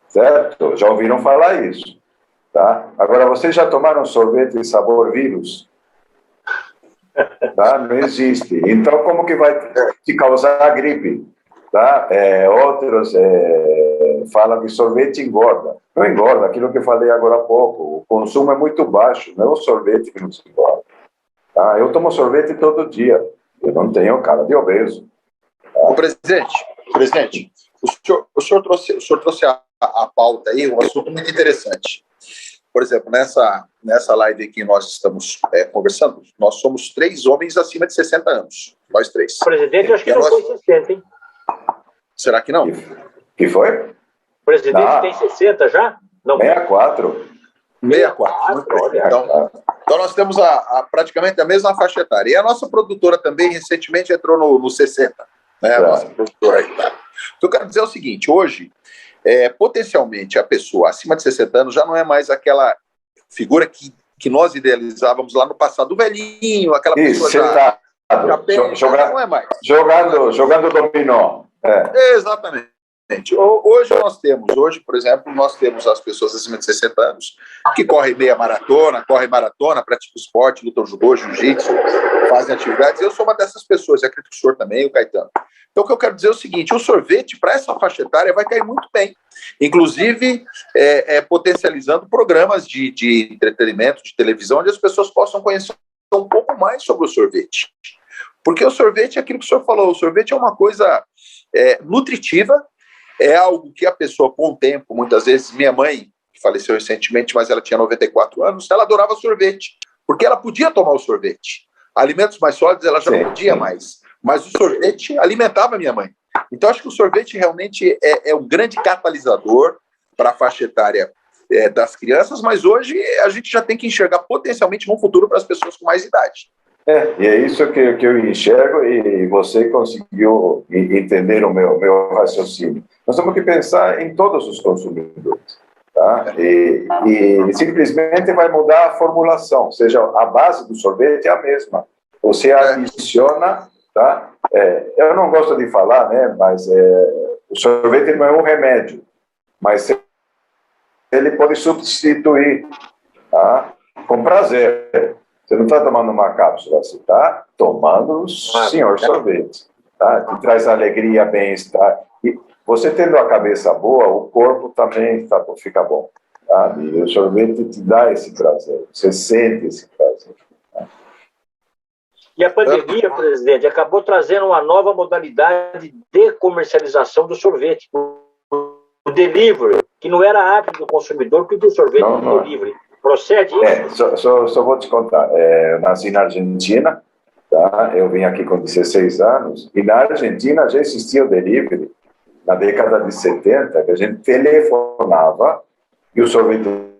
certo? Já ouviram falar isso, tá? Agora, vocês já tomaram sorvete de sabor vírus? Tá? Não existe. Então, como que vai te causar gripe? Tá? Outros falam que sorvete engorda. Não engorda, aquilo que eu falei agora há pouco. O consumo é muito baixo, não é o sorvete que nos engorda. Tá? Eu tomo sorvete todo dia. Eu não tenho cara de obeso. Tá? O presidente, o senhor trouxe a pauta aí, um assunto muito interessante. Por exemplo, nessa live que nós estamos conversando, nós somos 3 homens acima de 60 anos. Nós 3. Presidente, eu acho que não foi 60, hein? Será que não? Que foi? O presidente tem 60 já? Não. 64. 64. Então nós temos praticamente a mesma faixa etária. E a nossa produtora também recentemente entrou no 60. Né? A nossa produtora aí. Tá? Então eu quero dizer o seguinte, hoje, potencialmente a pessoa acima de 60 anos já não é mais aquela figura que nós idealizávamos lá no passado, o velhinho, aquela pessoa já não é mais. Jogando dominó. Exatamente. Hoje, por exemplo, nós temos as pessoas acima de 60 anos que correm meia maratona, praticam esporte, lutam judô, jiu-jitsu, fazem atividades. Eu sou uma dessas pessoas, acredito que o senhor também, o Caetano. Então, o que eu quero dizer é o seguinte, o sorvete, para essa faixa etária, vai cair muito bem. Inclusive, potencializando programas de entretenimento, de televisão, onde as pessoas possam conhecer um pouco mais sobre o sorvete. Porque o sorvete é aquilo que o senhor falou, o sorvete é uma coisa nutritiva, é algo que a pessoa, com o tempo, muitas vezes, minha mãe, que faleceu recentemente, mas ela tinha 94 anos, ela adorava sorvete, porque ela podia tomar o sorvete. Alimentos mais sólidos ela já não podia mais, mas o sorvete alimentava minha mãe. Então, acho que o sorvete realmente é um grande catalisador para a faixa etária das crianças, mas hoje a gente já tem que enxergar potencialmente no futuro para as pessoas com mais idade. E é isso que eu enxergo e você conseguiu entender o meu raciocínio. Nós temos que pensar em todos os consumidores, tá? E simplesmente vai mudar a formulação, ou seja, a base do sorvete é a mesma. Você adiciona, tá? Eu não gosto de falar, né? Mas o sorvete não é um remédio, mas ele pode substituir, tá? Com prazer. Você não está tomando uma cápsula, você está tomando o senhor sorvete, tá? Que traz alegria, bem-estar. E você tendo a cabeça boa, o corpo também fica bom. Tá? E o sorvete te dá esse prazer, você sente esse prazer. Tá? E a pandemia, presidente, acabou trazendo uma nova modalidade de comercialização do sorvete, o delivery, que não era hábito do consumidor pedir o sorvete no delivery. Procede isso? Só vou te contar. Eu nasci na Argentina, tá? Eu vim aqui com 16 anos, e na Argentina já existia o delivery, na década de 70, que a gente telefonava e o sorveteiro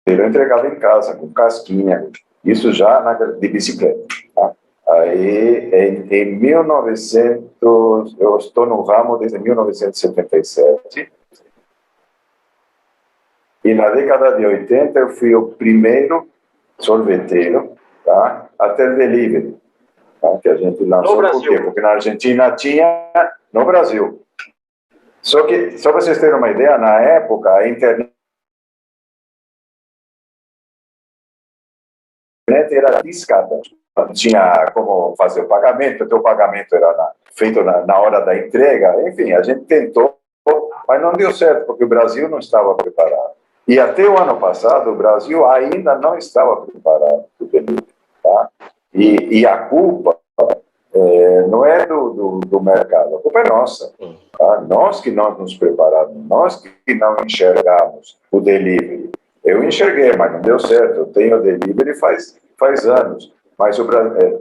entregava em casa, com casquinha, isso já de bicicleta. Tá? Aí, em 1900, eu estou no ramo desde 1977, e na década de 80 eu fui o primeiro sorveteiro, tá, a ter delivery, tá, que a gente lançou. Por quê? Porque na Argentina tinha, no Brasil. Só para vocês terem uma ideia, na época a internet era discada. Tinha como fazer o pagamento, o pagamento era feito na hora da entrega. Enfim, a gente tentou, mas não deu certo, porque o Brasil não estava preparado. E até o ano passado, o Brasil ainda não estava preparado para o delivery. Tá? E a culpa não é do mercado, a culpa é nossa. Tá? Nós que não nos preparamos, nós que não enxergamos o delivery. Eu enxerguei, mas não deu certo. Eu tenho delivery faz anos, mas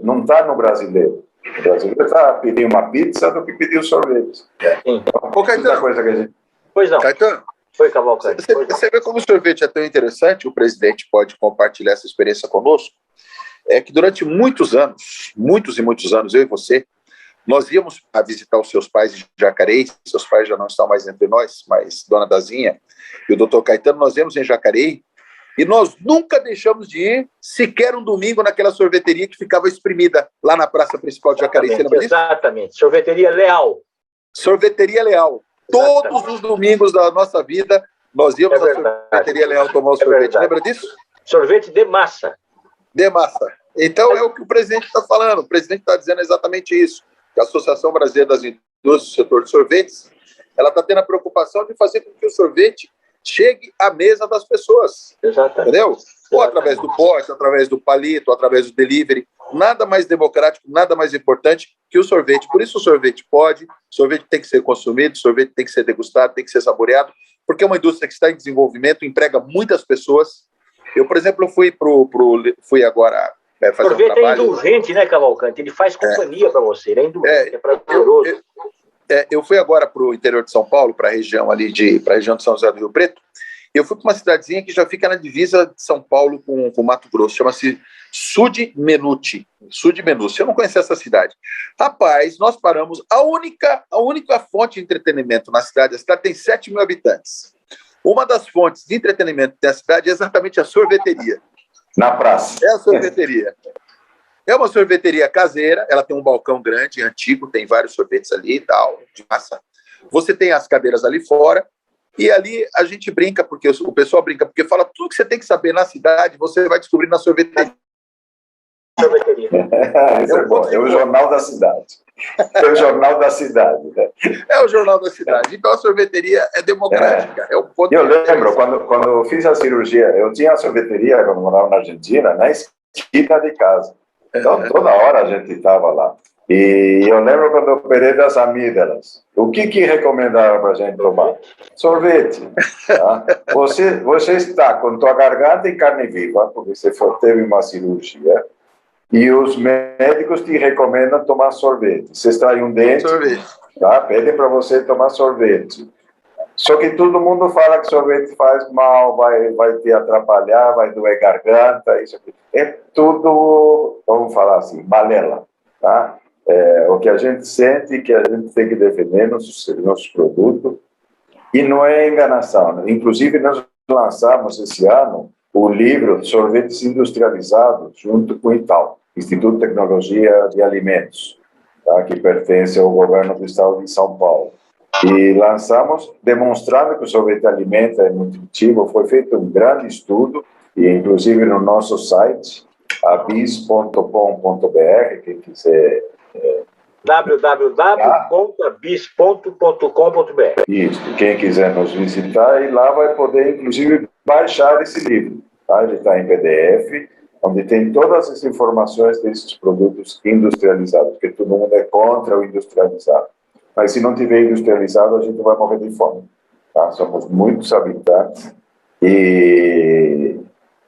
não está no brasileiro. O brasileiro está pedindo uma pizza do que pedir sorvete. Sim. Ô, Caetano, coisa que a gente... Pois não. Caetano, Foi, Cavalcante. você vê como o sorvete é tão interessante, o presidente pode compartilhar essa experiência conosco, é que durante muitos anos, muitos e muitos anos, eu e você, nós íamos a visitar os seus pais em Jacareí, seus pais já não estão mais entre nós, mas Dona Dazinha e o doutor Caetano, nós íamos em Jacareí, e nós nunca deixamos de ir sequer um domingo naquela sorveteria que ficava espremida lá na praça principal de Jacareí. Você lembra disso? Exatamente. Sorveteria Leal. Sorveteria Leal. Exatamente. Todos os domingos da nossa vida, nós íamos à sorveteria Leal tomar um sorvete. Verdade. Lembra disso? Sorvete de massa. De massa. Então é o que o presidente está falando. O presidente está dizendo exatamente isso. Que a Associação Brasileira das Indústrias do Setor de Sorvetes, ela está tendo a preocupação de fazer com que o sorvete chegue à mesa das pessoas. Exatamente. Entendeu? Ou através do poste, através do palito, através do delivery. Nada mais democrático, nada mais importante que o sorvete. Por isso o sorvete pode, o sorvete tem que ser consumido, o sorvete tem que ser degustado, tem que ser saboreado, porque é uma indústria que está em desenvolvimento, emprega muitas pessoas. Eu, por exemplo, fui agora fazer sorvete um trabalho... é indulgente, né, Cavalcante? Ele faz companhia para você, ele é indulgente, é prazeroso. Eu fui agora para o interior de São Paulo, para a região para a região de São José do Rio Preto. Eu fui para uma cidadezinha que já fica na divisa de São Paulo com Mato Grosso, chama-se Sudmenuti. Eu não conhecia essa cidade. Rapaz, nós paramos, a única fonte de entretenimento na cidade, a cidade tem 7 mil habitantes. Uma das fontes de entretenimento da cidade é exatamente a sorveteria. Na praça. É a sorveteria. É uma sorveteria caseira, ela tem um balcão grande, antigo, tem vários sorvetes ali e tal, de massa. Você tem as cadeiras ali fora, e ali a gente brinca, porque o pessoal brinca, porque fala tudo que você tem que saber na cidade, você vai descobrir na sorveteria. É o jornal da cidade. É o jornal da cidade. Né? É o jornal da cidade. Então a sorveteria é democrática. É um ponto. Eu lembro, quando eu fiz a cirurgia, eu tinha a sorveteria, quando morava na Argentina, na esquina de casa. Então, toda hora a gente estava lá. E eu lembro quando eu operei das amígdalas. O que recomendaram para a gente tomar? Sorvete. Tá? Você está com tua garganta em carne viva, porque você teve uma cirurgia, e os médicos te recomendam tomar sorvete. Você extrai um dente, tá? Pedem para você tomar sorvete. Só que todo mundo fala que sorvete faz mal, vai te atrapalhar, vai doer garganta, isso aqui. É tudo, vamos falar assim, balela, tá? O que a gente sente, que a gente tem que defender nossos produtos, e não é enganação. Né? Inclusive, nós lançamos esse ano o livro Sorvetes Industrializados, junto com o ITAL, Instituto de Tecnologia de Alimentos, tá? Que pertence ao governo do estado de São Paulo. E lançamos demonstrando que o sorvete alimenta, é nutritivo. Foi feito um grande estudo, e inclusive no nosso site, abis.com.br, quem quiser... www.abis.com.br. Isso, quem quiser nos visitar, e lá vai poder, inclusive, baixar esse livro. Tá? Ele está em PDF, onde tem todas as informações desses produtos industrializados, porque todo mundo é contra o industrializado. Mas se não tiver industrializado, a gente vai morrer de fome. Tá? Somos muitos habitantes, e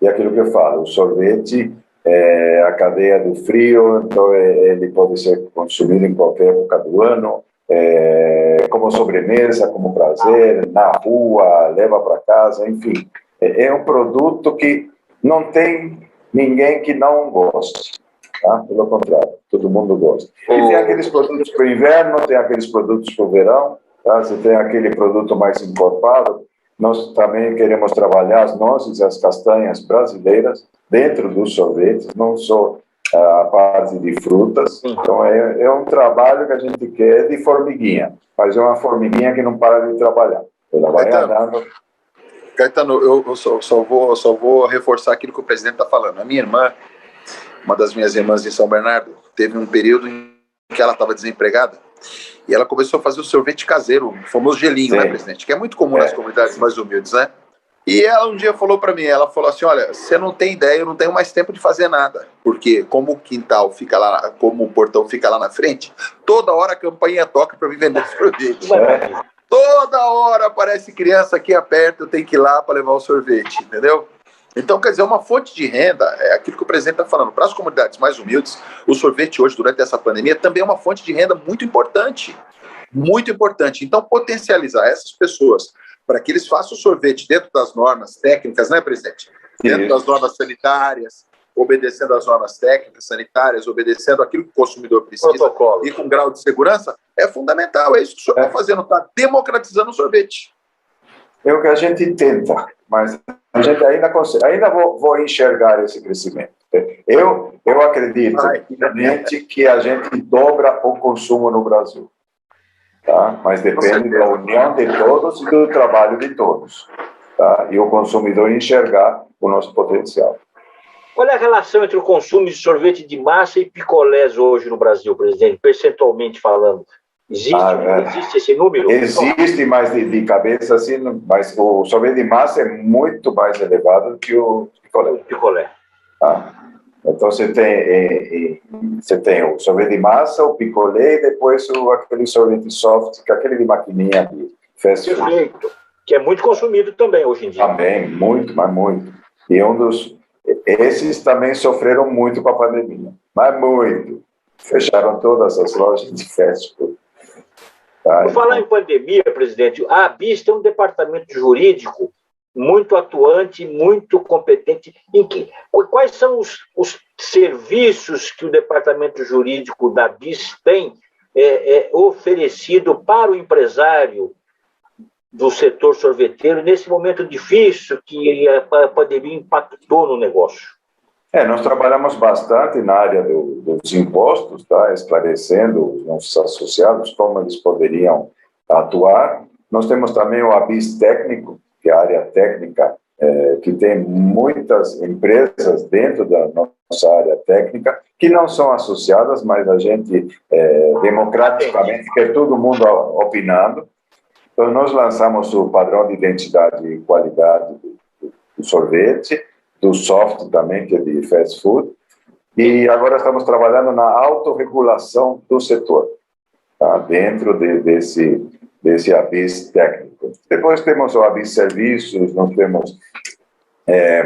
aquilo que eu falo, o sorvete é a cadeia do frio, então ele pode ser consumido em qualquer época do ano, como sobremesa, como prazer, na rua, leva para casa, enfim. É um produto que não tem ninguém que não goste. Tá? Pelo contrário, todo mundo gosta. E tem aqueles produtos para o inverno, tem aqueles produtos para o verão, tá? Você tem aquele produto mais encorpado. Nós também queremos trabalhar as nozes e as castanhas brasileiras dentro dos sorvetes, não só a parte de frutas. Então, é um trabalho que a gente quer de formiguinha, mas é uma formiguinha que não para de trabalhar. Ela vai andando. Caetano, eu só vou reforçar aquilo que o presidente está falando. A minha irmã, uma das minhas irmãs em São Bernardo, teve um período em que ela estava desempregada, e ela começou a fazer o sorvete caseiro, o famoso gelinho, né, presidente? Que é muito comum nas comunidades mais humildes, né? E ela um dia falou para mim, ela falou assim, olha, você não tem ideia, eu não tenho mais tempo de fazer nada, porque como o quintal fica lá, como o portão fica lá na frente, toda hora a campainha toca para me vender sorvete. Toda hora aparece criança aqui perto, eu tenho que ir lá para levar o sorvete, entendeu? Então, quer dizer, uma fonte de renda, é aquilo que o presidente está falando, para as comunidades mais humildes, o sorvete hoje, durante essa pandemia, também é uma fonte de renda muito importante. Muito importante. Então, potencializar essas pessoas para que eles façam o sorvete dentro das normas técnicas, né, presidente? Dentro das normas sanitárias, obedecendo às normas técnicas, sanitárias, obedecendo aquilo que o consumidor precisa Protocolo. E com grau de segurança, é fundamental. É isso que o senhor está fazendo, está democratizando o sorvete. É o que a gente tenta, mas a gente ainda consegue, ainda vou enxergar esse crescimento. Eu acredito realmente que a gente dobra o consumo no Brasil, tá? Mas depende da união de todos e do trabalho de todos, tá? E o consumidor enxergar o nosso potencial. Qual é a relação entre o consumo de sorvete de massa e picolés hoje no Brasil, presidente, percentualmente falando? Existe esse número? Existe, mas de cabeça assim, mas o sorvete de massa é muito mais elevado que o picolé. O picolé. Tá? Então você tem o sorvete de massa, o picolé e depois aquele sorvete soft, que é aquele de maquininha de fast food. Perfeito. Que é muito consumido também hoje em dia. Também, muito, mas muito. E esses também sofreram muito com a pandemia, mas muito. Fecharam todas as lojas de fast food. Tá, Por falar em pandemia, presidente, a ABIS tem um departamento jurídico muito atuante, muito competente. Quais são os serviços que o departamento jurídico da ABIS tem oferecido para o empresário do setor sorveteiro nesse momento difícil que a pandemia impactou no negócio? Nós trabalhamos bastante na área dos impostos, tá? Esclarecendo os nossos associados como eles poderiam atuar. Nós temos também o ABIS técnico, que é a área técnica, que tem muitas empresas dentro da nossa área técnica que não são associadas, mas a gente democraticamente quer todo mundo opinando. Então, nós lançamos o padrão de identidade e qualidade do sorvete, do soft também, que é de fast food, e agora estamos trabalhando na autorregulação do setor, tá? Dentro desse ABIS técnico. Depois temos o ABIS serviços, nós temos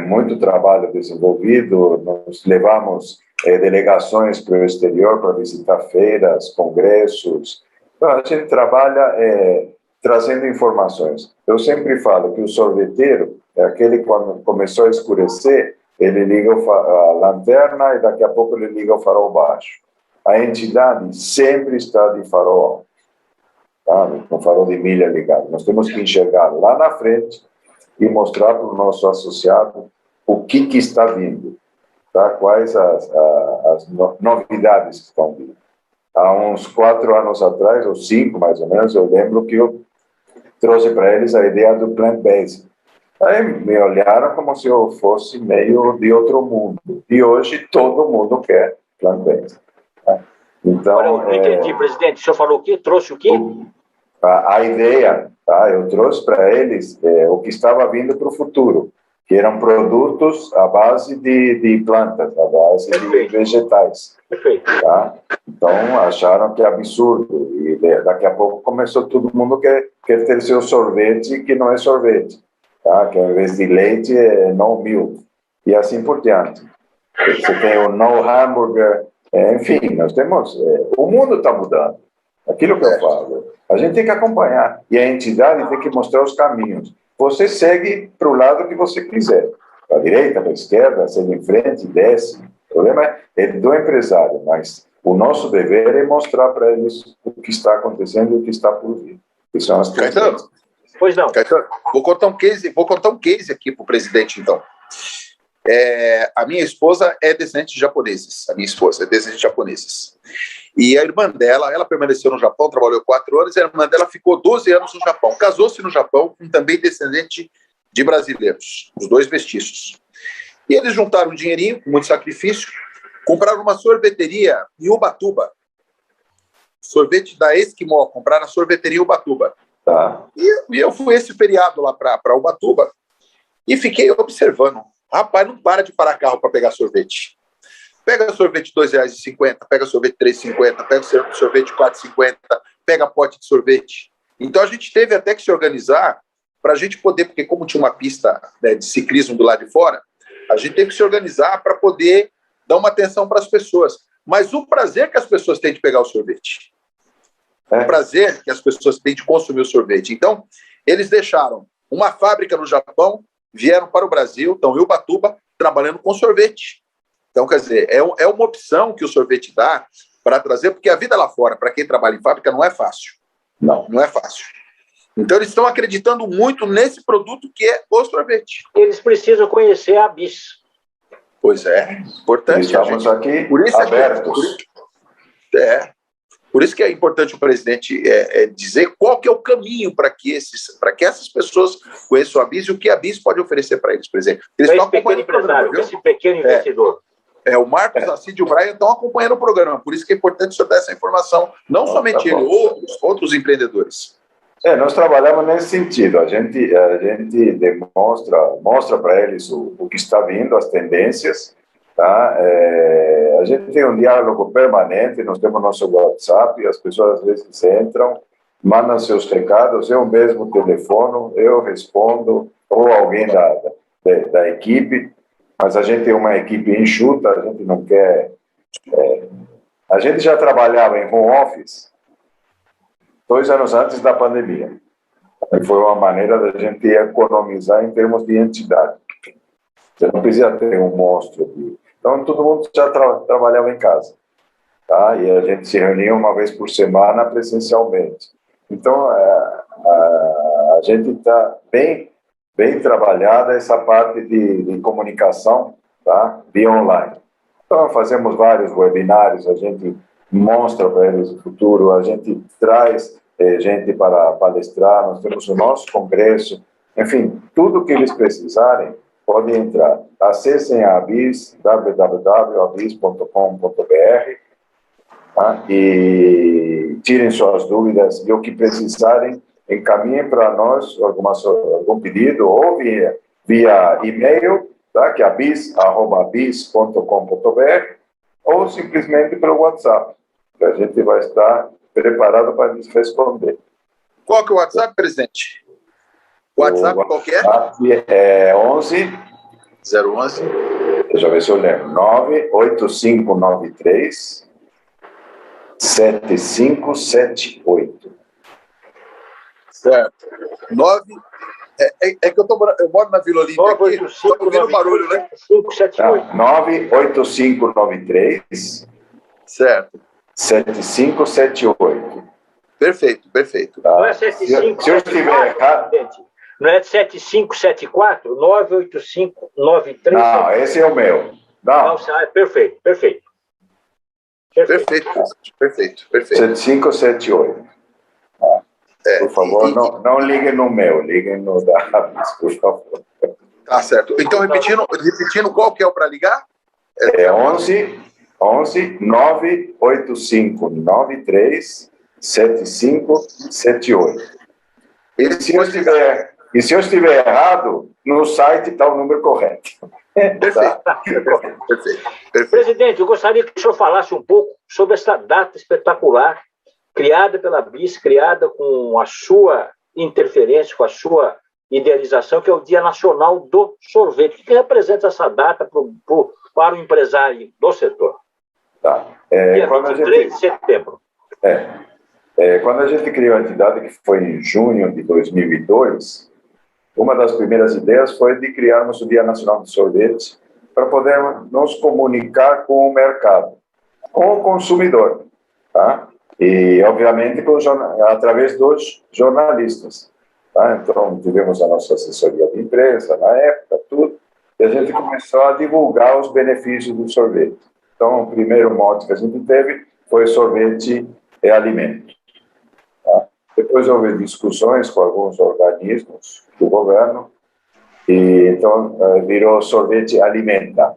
muito trabalho desenvolvido, nós levamos delegações para o exterior para visitar feiras, congressos. Então, a gente trabalha trazendo informações. Eu sempre falo que o sorveteiro é aquele que, quando começou a escurecer, ele liga a lanterna e daqui a pouco ele liga o farol baixo. A entidade sempre está de farol alto, tá? Com farol de milha ligado. Nós temos que enxergar lá na frente e mostrar para o nosso associado o que está vindo, tá? Quais as novidades que estão vindo. Há uns 4 anos atrás, ou 5 mais ou menos, eu lembro que eu trouxe para eles a ideia do plant-based. Aí me olharam como se eu fosse meio de outro mundo. E hoje todo mundo quer plant-based. Tá? Então, agora, eu não entendi, presidente. O senhor falou o quê? Trouxe o quê? A ideia, tá? Eu trouxe para eles o que estava vindo para o futuro, que eram produtos à base de plantas, à base de vegetais. Perfeito. Tá? Então, acharam que é absurdo. E daqui a pouco começou todo mundo quer ter seu sorvete que não é sorvete. Tá? Que ao invés de leite é no milk. E assim por diante. Você tem o no hambúrguer. Enfim, nós temos... o mundo está mudando. Aquilo que eu falo. A gente tem que acompanhar. E a entidade tem que mostrar os caminhos. Você segue para o lado que você quiser. Para a direita, para a esquerda, segue em frente, desce. O problema é do empresário, mas o nosso dever é mostrar para eles o que está acontecendo e o que está por vir. Que são as Caetano, pois não. Caetano, vou contar um case aqui para o presidente, então. A minha esposa é descendente de japoneses. A minha esposa é descendente de japoneses. E a irmã dela, ela permaneceu no Japão, trabalhou 4 anos, e a irmã dela ficou 12 anos no Japão. Casou-se no Japão com também descendente de brasileiros, os 2 mestiços. E eles juntaram um dinheirinho, com muito sacrifício, compraram uma sorveteria em Ubatuba. Sorvete da Esquimó, compraram a sorveteria em Ubatuba. Tá. E eu fui esse feriado lá para Ubatuba e fiquei observando. Rapaz, não para de parar carro para pegar sorvete. Pega sorvete R$ 2,50, pega sorvete R$ 3,50, pega sorvete R$ 4,50, pega pote de sorvete. Então a gente teve até que se organizar para a gente poder, porque como tinha uma pista, né, de ciclismo do lado de fora, a gente teve que se organizar para poder dar uma atenção para as pessoas. Mas o prazer que as pessoas têm de pegar o sorvete, o prazer que as pessoas têm de consumir o sorvete. Então, eles deixaram uma fábrica no Japão, vieram para o Brasil, estão em Ubatuba, trabalhando com sorvete. Então, quer dizer, é uma opção que o sorvete dá para trazer, porque a vida lá fora, para quem trabalha em fábrica, não é fácil. Não é fácil. Então, eles estão acreditando muito nesse produto que é o sorvete. Eles precisam conhecer a BIS. Pois é, importante. Estamos aqui por isso abertos. Por isso que é importante o presidente dizer qual que é o caminho para que essas pessoas conheçam a BIS e o que a BIS pode oferecer para eles, por exemplo. Eles estão acompanhando o programa, esse pequeno investidor. O Marcos Assídio e o Brian estão acompanhando o programa, por isso que é importante o senhor dar essa informação, não somente ele, outros empreendedores. Nós trabalhamos nesse sentido, a gente mostra para eles o que está vindo, as tendências, tá? A gente tem um diálogo permanente, nós temos nosso WhatsApp, as pessoas às vezes entram, mandam seus recados, eu mesmo telefono, eu respondo, ou alguém da equipe, mas a gente é uma equipe enxuta, a gente não quer... a gente já trabalhava em home office 2 anos antes da pandemia. E foi uma maneira da gente economizar em termos de entidade. Você não precisa ter um monstro aqui. Então, todo mundo já trabalhava em casa. Tá? E a gente se reunia uma vez por semana presencialmente. Então, a gente está bem trabalhada essa parte de comunicação, tá? Via online. Então, fazemos vários webinários, a gente mostra para eles o futuro, a gente traz gente para palestrar, nós temos o nosso congresso, enfim, tudo que eles precisarem, podem entrar. Acessem a ABIS, www.abis.com.br, tá? E tirem suas dúvidas e o que precisarem, encaminhem para nós algum pedido ou via e-mail, tá? Que é abis@abis.com.br, ou simplesmente pelo WhatsApp. A gente vai estar preparado para lhes responder. Qual que é o WhatsApp, presidente? O WhatsApp qual que é? O WhatsApp é 11... 011. Deixa eu ver se eu lembro. 98593 7578. Certo. 9... É que eu moro na Vila Olímpia aqui, estou ouvindo barulho, né? 98593 certo. 7578. Perfeito. Tá. Não é 7574, se eu estiver errado... Não é 7574, 98593... Não, esse é o meu. Não. Perfeito. 7578. Por favor, não liguem no meu, liguem no da Abis, por favor. Tá certo. Então, repetindo qual que é o para ligar? É 11 98593 7578. E se eu estiver errado, no site está o número correto. Perfeito. Presidente, eu gostaria que o senhor falasse um pouco sobre essa data espetacular, criada pela BIS, criada com a sua interferência, com a sua idealização, que é o Dia Nacional do Sorvete. O que representa essa data para o empresário do setor? Tá. Dia 23 de setembro. Quando a gente criou a entidade, que foi em junho de 2002, uma das primeiras ideias foi de criarmos o Dia Nacional do Sorvete para poder nos comunicar com o mercado, com o consumidor, tá? E, obviamente, através dos jornalistas. Tá? Então, tivemos a nossa assessoria de imprensa na época, tudo, e a gente começou a divulgar os benefícios do sorvete. Então, o primeiro mote que a gente teve foi sorvete é alimento. Tá? Depois houve discussões com alguns organismos do governo, e então virou sorvete alimenta.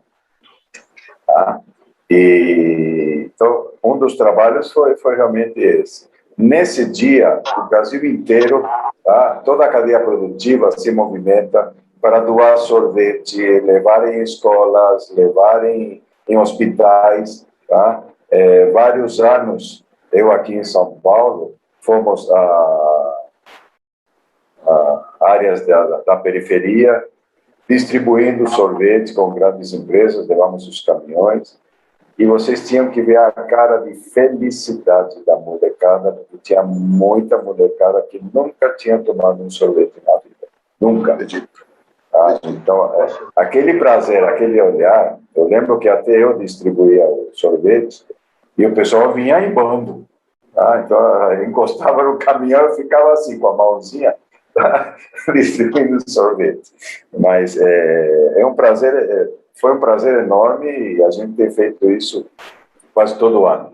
Tá? E então, um dos trabalhos foi realmente esse. Nesse dia, o Brasil inteiro, tá, toda a cadeia produtiva se movimenta para doar sorvete, levar em escolas, levar em hospitais. Tá? Vários anos, eu aqui em São Paulo, fomos áreas da periferia, distribuindo sorvetes com grandes empresas, levamos os caminhões, e vocês tinham que ver a cara de felicidade da molecada, porque tinha muita molecada que nunca tinha tomado um sorvete na vida, nunca. Então, aquele prazer, aquele olhar, eu lembro que até eu distribuía o sorvete, e o pessoal vinha em bando. Então, eu encostava no caminhão e ficava assim, com a mãozinha, distribuindo sorvete. Mas foi um prazer enorme e a gente tem feito isso quase todo ano.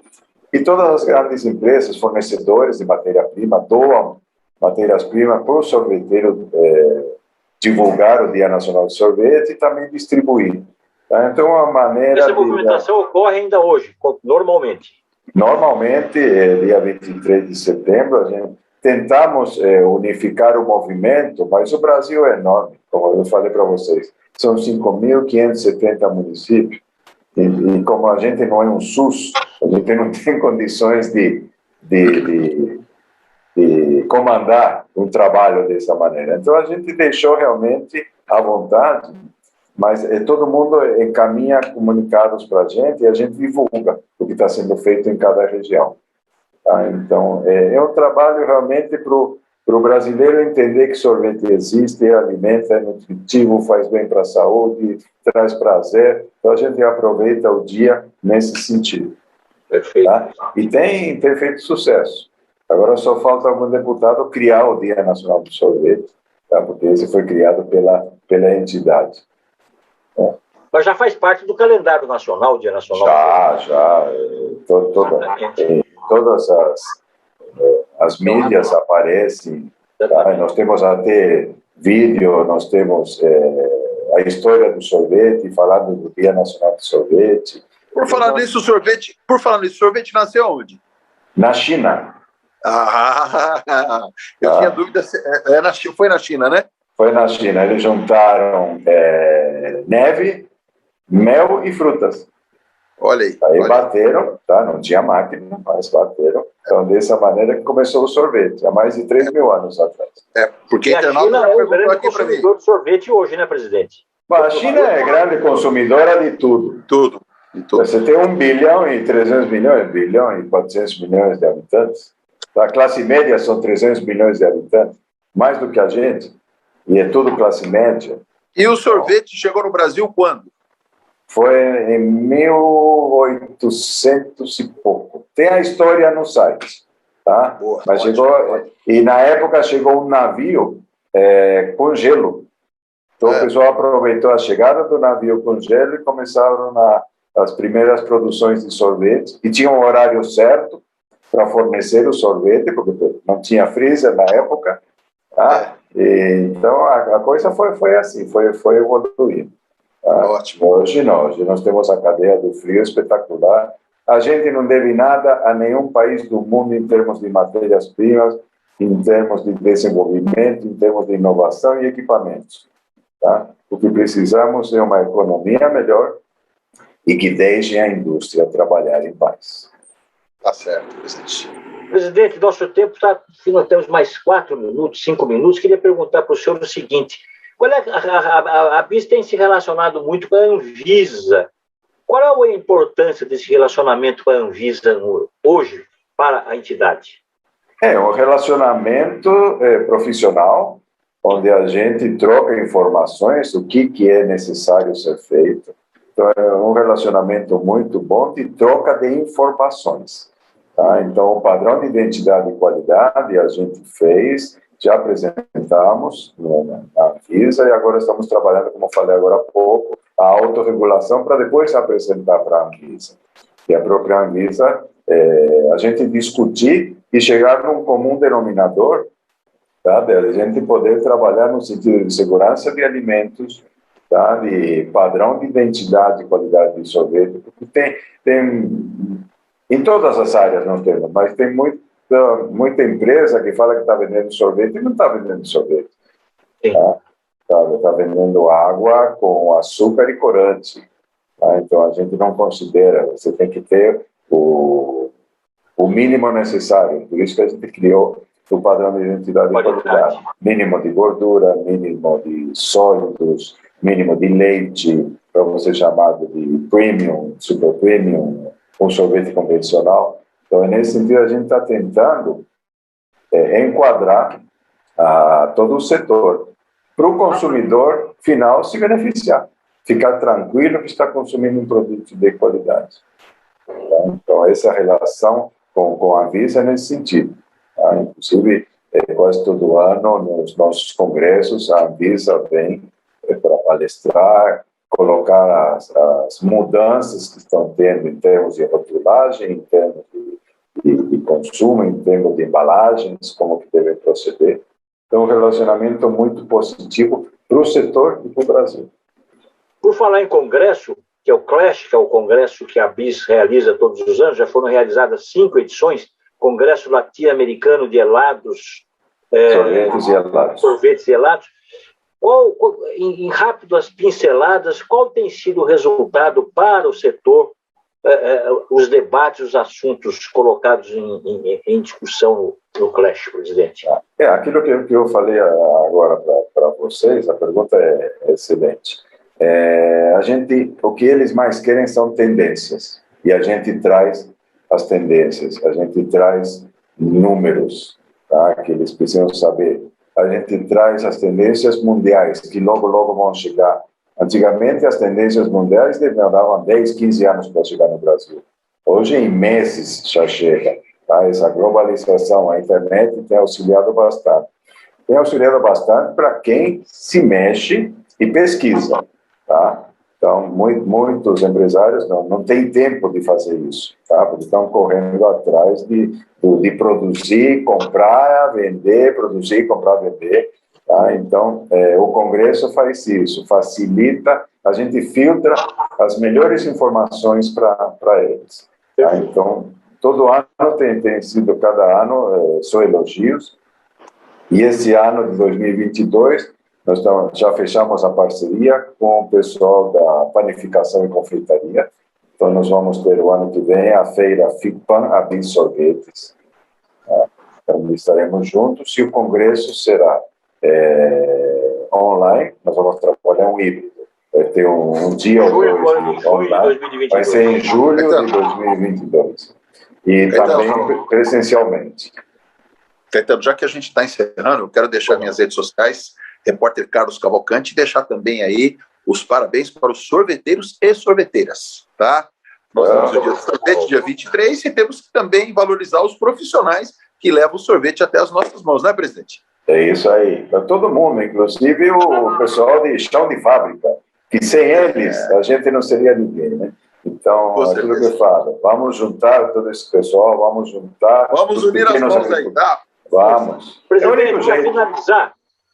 E todas as grandes empresas, fornecedores de matéria-prima, doam matérias-primas para o sorveteiro divulgar o Dia Nacional do Sorvete e também distribuir. Então, uma maneira... Essa movimentação ocorre ainda hoje, normalmente? Normalmente, dia 23 de setembro, a gente tentamos unificar o movimento, mas o Brasil é enorme, como eu falei para vocês. São 5.570 municípios, e como a gente não é um SUS, a gente não tem condições de comandar um trabalho dessa maneira. Então, a gente deixou realmente à vontade, mas todo mundo encaminha comunicados para a gente e a gente divulga o que está sendo feito em cada região. Então, é um trabalho realmente para o brasileiro entender que sorvete existe, alimenta, é nutritivo, faz bem para a saúde, traz prazer. Então, a gente aproveita o dia nesse sentido. Perfeito. E tem feito sucesso. Agora só falta algum deputado criar o Dia Nacional do Sorvete, porque esse foi criado pela entidade. Mas já faz parte do calendário nacional, o Dia Nacional? Já. Todas as mídias aparecem. Nós temos até vídeo, nós temos a história do sorvete, falando do Dia Nacional do Sorvete. Por falar nisso, sorvete nasceu onde? Na China. Eu tinha dúvida foi na China, né? Foi na China. Eles juntaram neve, mel e frutas. Olha aí. Aí bateram, não tinha máquina, mas bateram. Então, dessa maneira que começou o sorvete, há mais de 3.000 anos atrás. Porque e a China é um grande consumidor de sorvete hoje, né, presidente? A China é grande consumidora de tudo. Tudo. Você tem 1 bilhão e 300 milhões, 1 bilhão e 400 milhões de habitantes. A classe média são 300 milhões de habitantes, mais do que a gente, e é tudo classe média. E o sorvete chegou no Brasil quando? Foi em 1800 e pouco. Tem a história no site, tá? Boa, mas ótimo. E na época chegou um navio com gelo. Então o pessoal aproveitou a chegada do navio com gelo e começaram as primeiras produções de sorvete, e tinha um horário certo para fornecer o sorvete, porque não tinha freezer na época, então a coisa foi assim, foi evoluindo. Ótimo. Hoje nós temos a cadeia do frio espetacular. A gente não deve nada a nenhum país do mundo em termos de matérias-primas, em termos de desenvolvimento, em termos de inovação e equipamentos. O que precisamos é uma economia melhor e que deixe a indústria trabalhar em paz. Tá certo, presidente. Presidente, nosso tempo está... Nós temos mais 4 minutos, 5 minutos. Queria perguntar para o senhor o seguinte: qual é a BIS tem se relacionado muito com a Anvisa. Qual é a importância desse relacionamento com a Anvisa hoje para a entidade? Um relacionamento profissional, onde a gente troca informações, o que é necessário ser feito. Então, é um relacionamento muito bom de troca de informações. Então, o padrão de identidade e qualidade a gente fez, já apresentamos na Anvisa, e agora estamos trabalhando, como falei agora há pouco, a autorregulação para depois apresentar para a Anvisa. E a própria Anvisa, a gente discutir e chegar num comum denominador, de a gente poder trabalhar no sentido de segurança de alimentos, de padrão de identidade e qualidade de sorvete, porque tem em todas as áreas nós temos, mas tem muita empresa que fala que está vendendo sorvete e não está vendendo sorvete. Está vendendo água com açúcar e corante. Então a gente não considera, você tem que ter o mínimo necessário. Por isso que a gente criou do padrão de identidade e qualidade. Mínimo de gordura, mínimo de sólidos, mínimo de leite, para você chamar de premium, super premium, um sorvete convencional. Então, nesse sentido, a gente está tentando enquadrar todo o setor para o consumidor final se beneficiar, ficar tranquilo que está consumindo um produto de qualidade. Então, essa relação com a Anvisa é nesse sentido. Tá? Inclusive, quase todo ano, nos nossos congressos, a Anvisa vem para palestrar, colocar as mudanças que estão tendo em termos de rotulagem, em termos de consumo, em termos de embalagens, como que devem proceder. Então, um relacionamento muito positivo para o setor e para o Brasil. Por falar em congresso, que é o CLASH, que é o congresso que a BIS realiza todos os anos, já foram realizadas 5 edições, Congresso Latino-Americano de Helados, sorvetes e helados. Em rápidas pinceladas, qual tem sido o resultado para o setor, os debates, os assuntos colocados em discussão no CLASH, presidente? Aquilo que eu falei agora para vocês, a pergunta é excelente. O que eles mais querem são tendências, e a gente traz as tendências, a gente traz números, tá, que eles precisam saber. A gente traz as tendências mundiais, que logo vão chegar. Antigamente, as tendências mundiais demoravam 10, 15 anos para chegar no Brasil. Hoje, em meses, já chega. Tá? Essa globalização, a internet tem auxiliado bastante. Tem auxiliado bastante para quem se mexe e pesquisa. Tá? Então, muitos empresários não têm tempo de fazer isso, tá? Porque estão correndo atrás de produzir, comprar, vender, produzir, comprar, vender. Tá? Então, o Congresso faz isso, facilita, a gente filtra as melhores informações para eles. Tá? Então, todo ano tem sido, cada ano, só elogios. E esse ano de 2022, nós já fechamos a parceria com o pessoal da panificação e confeitaria. Então, nós vamos ter o ano que vem a feira FICPAN, a BIS Sorvetes. Tá? Então, estaremos juntos, e o congresso será online. Nós vamos trabalhar um híbrido. Vai ter um dia ou dois online. Vai ser em julho de 2022. E também presencialmente. Caetano, já que a gente está encerrando, eu quero deixar minhas redes sociais, repórter Carlos Cavalcante, e deixar também aí os parabéns para os sorveteiros e sorveteiras, tá? Nós temos o dia do sorvete, dia 23, e temos que também valorizar os profissionais que levam o sorvete até as nossas mãos, né, presidente? É isso aí, para todo mundo, inclusive o pessoal de chão de fábrica, que sem eles a gente não seria ninguém, né? Então, aquilo que eu falo, vamos juntar todo esse pessoal, vamos unir as mãos aí, tá? Vamos.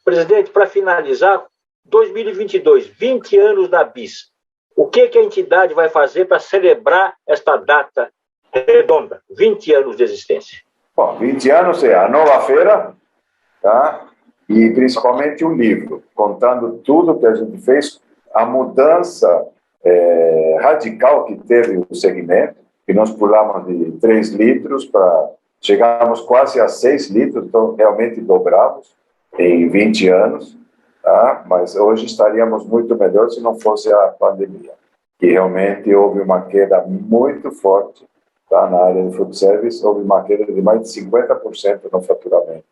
Presidente, para finalizar, 2022, 20 anos da BIS. O que a entidade vai fazer para celebrar esta data redonda? 20 anos de existência. Bom, 20 anos é a nova feira, tá? E principalmente um livro, contando tudo que a gente fez, a mudança radical que teve o segmento, que nós pulamos de 3 litros para chegamos quase a 6 litros, então realmente dobramos em 20 anos, tá? Mas hoje estaríamos muito melhor se não fosse a pandemia, que realmente houve uma queda muito forte, tá? Na área de food service, houve uma queda de mais de 50% no faturamento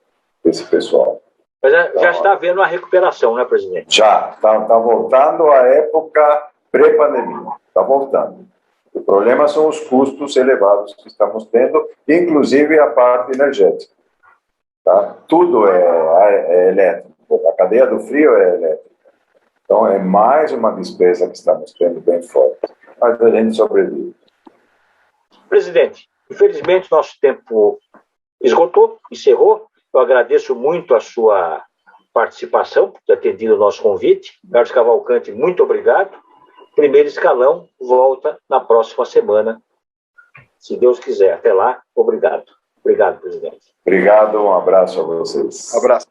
desse pessoal. Mas já está havendo uma recuperação, né, presidente? Já, está voltando à época pré-pandemia, está voltando. O problema são os custos elevados que estamos tendo, inclusive a parte energética. Tá? Tudo é elétrico, a cadeia do frio é elétrica. Então, é mais uma despesa que estamos tendo bem forte. Mas a gente sobrevive. Presidente, infelizmente nosso tempo esgotou, encerrou. Eu agradeço muito a sua participação, por ter atendido o nosso convite. Carlos Cavalcante, muito obrigado. Primeiro escalão volta na próxima semana, se Deus quiser. Até lá, obrigado. Obrigado, presidente. Obrigado, um abraço a vocês. Um abraço.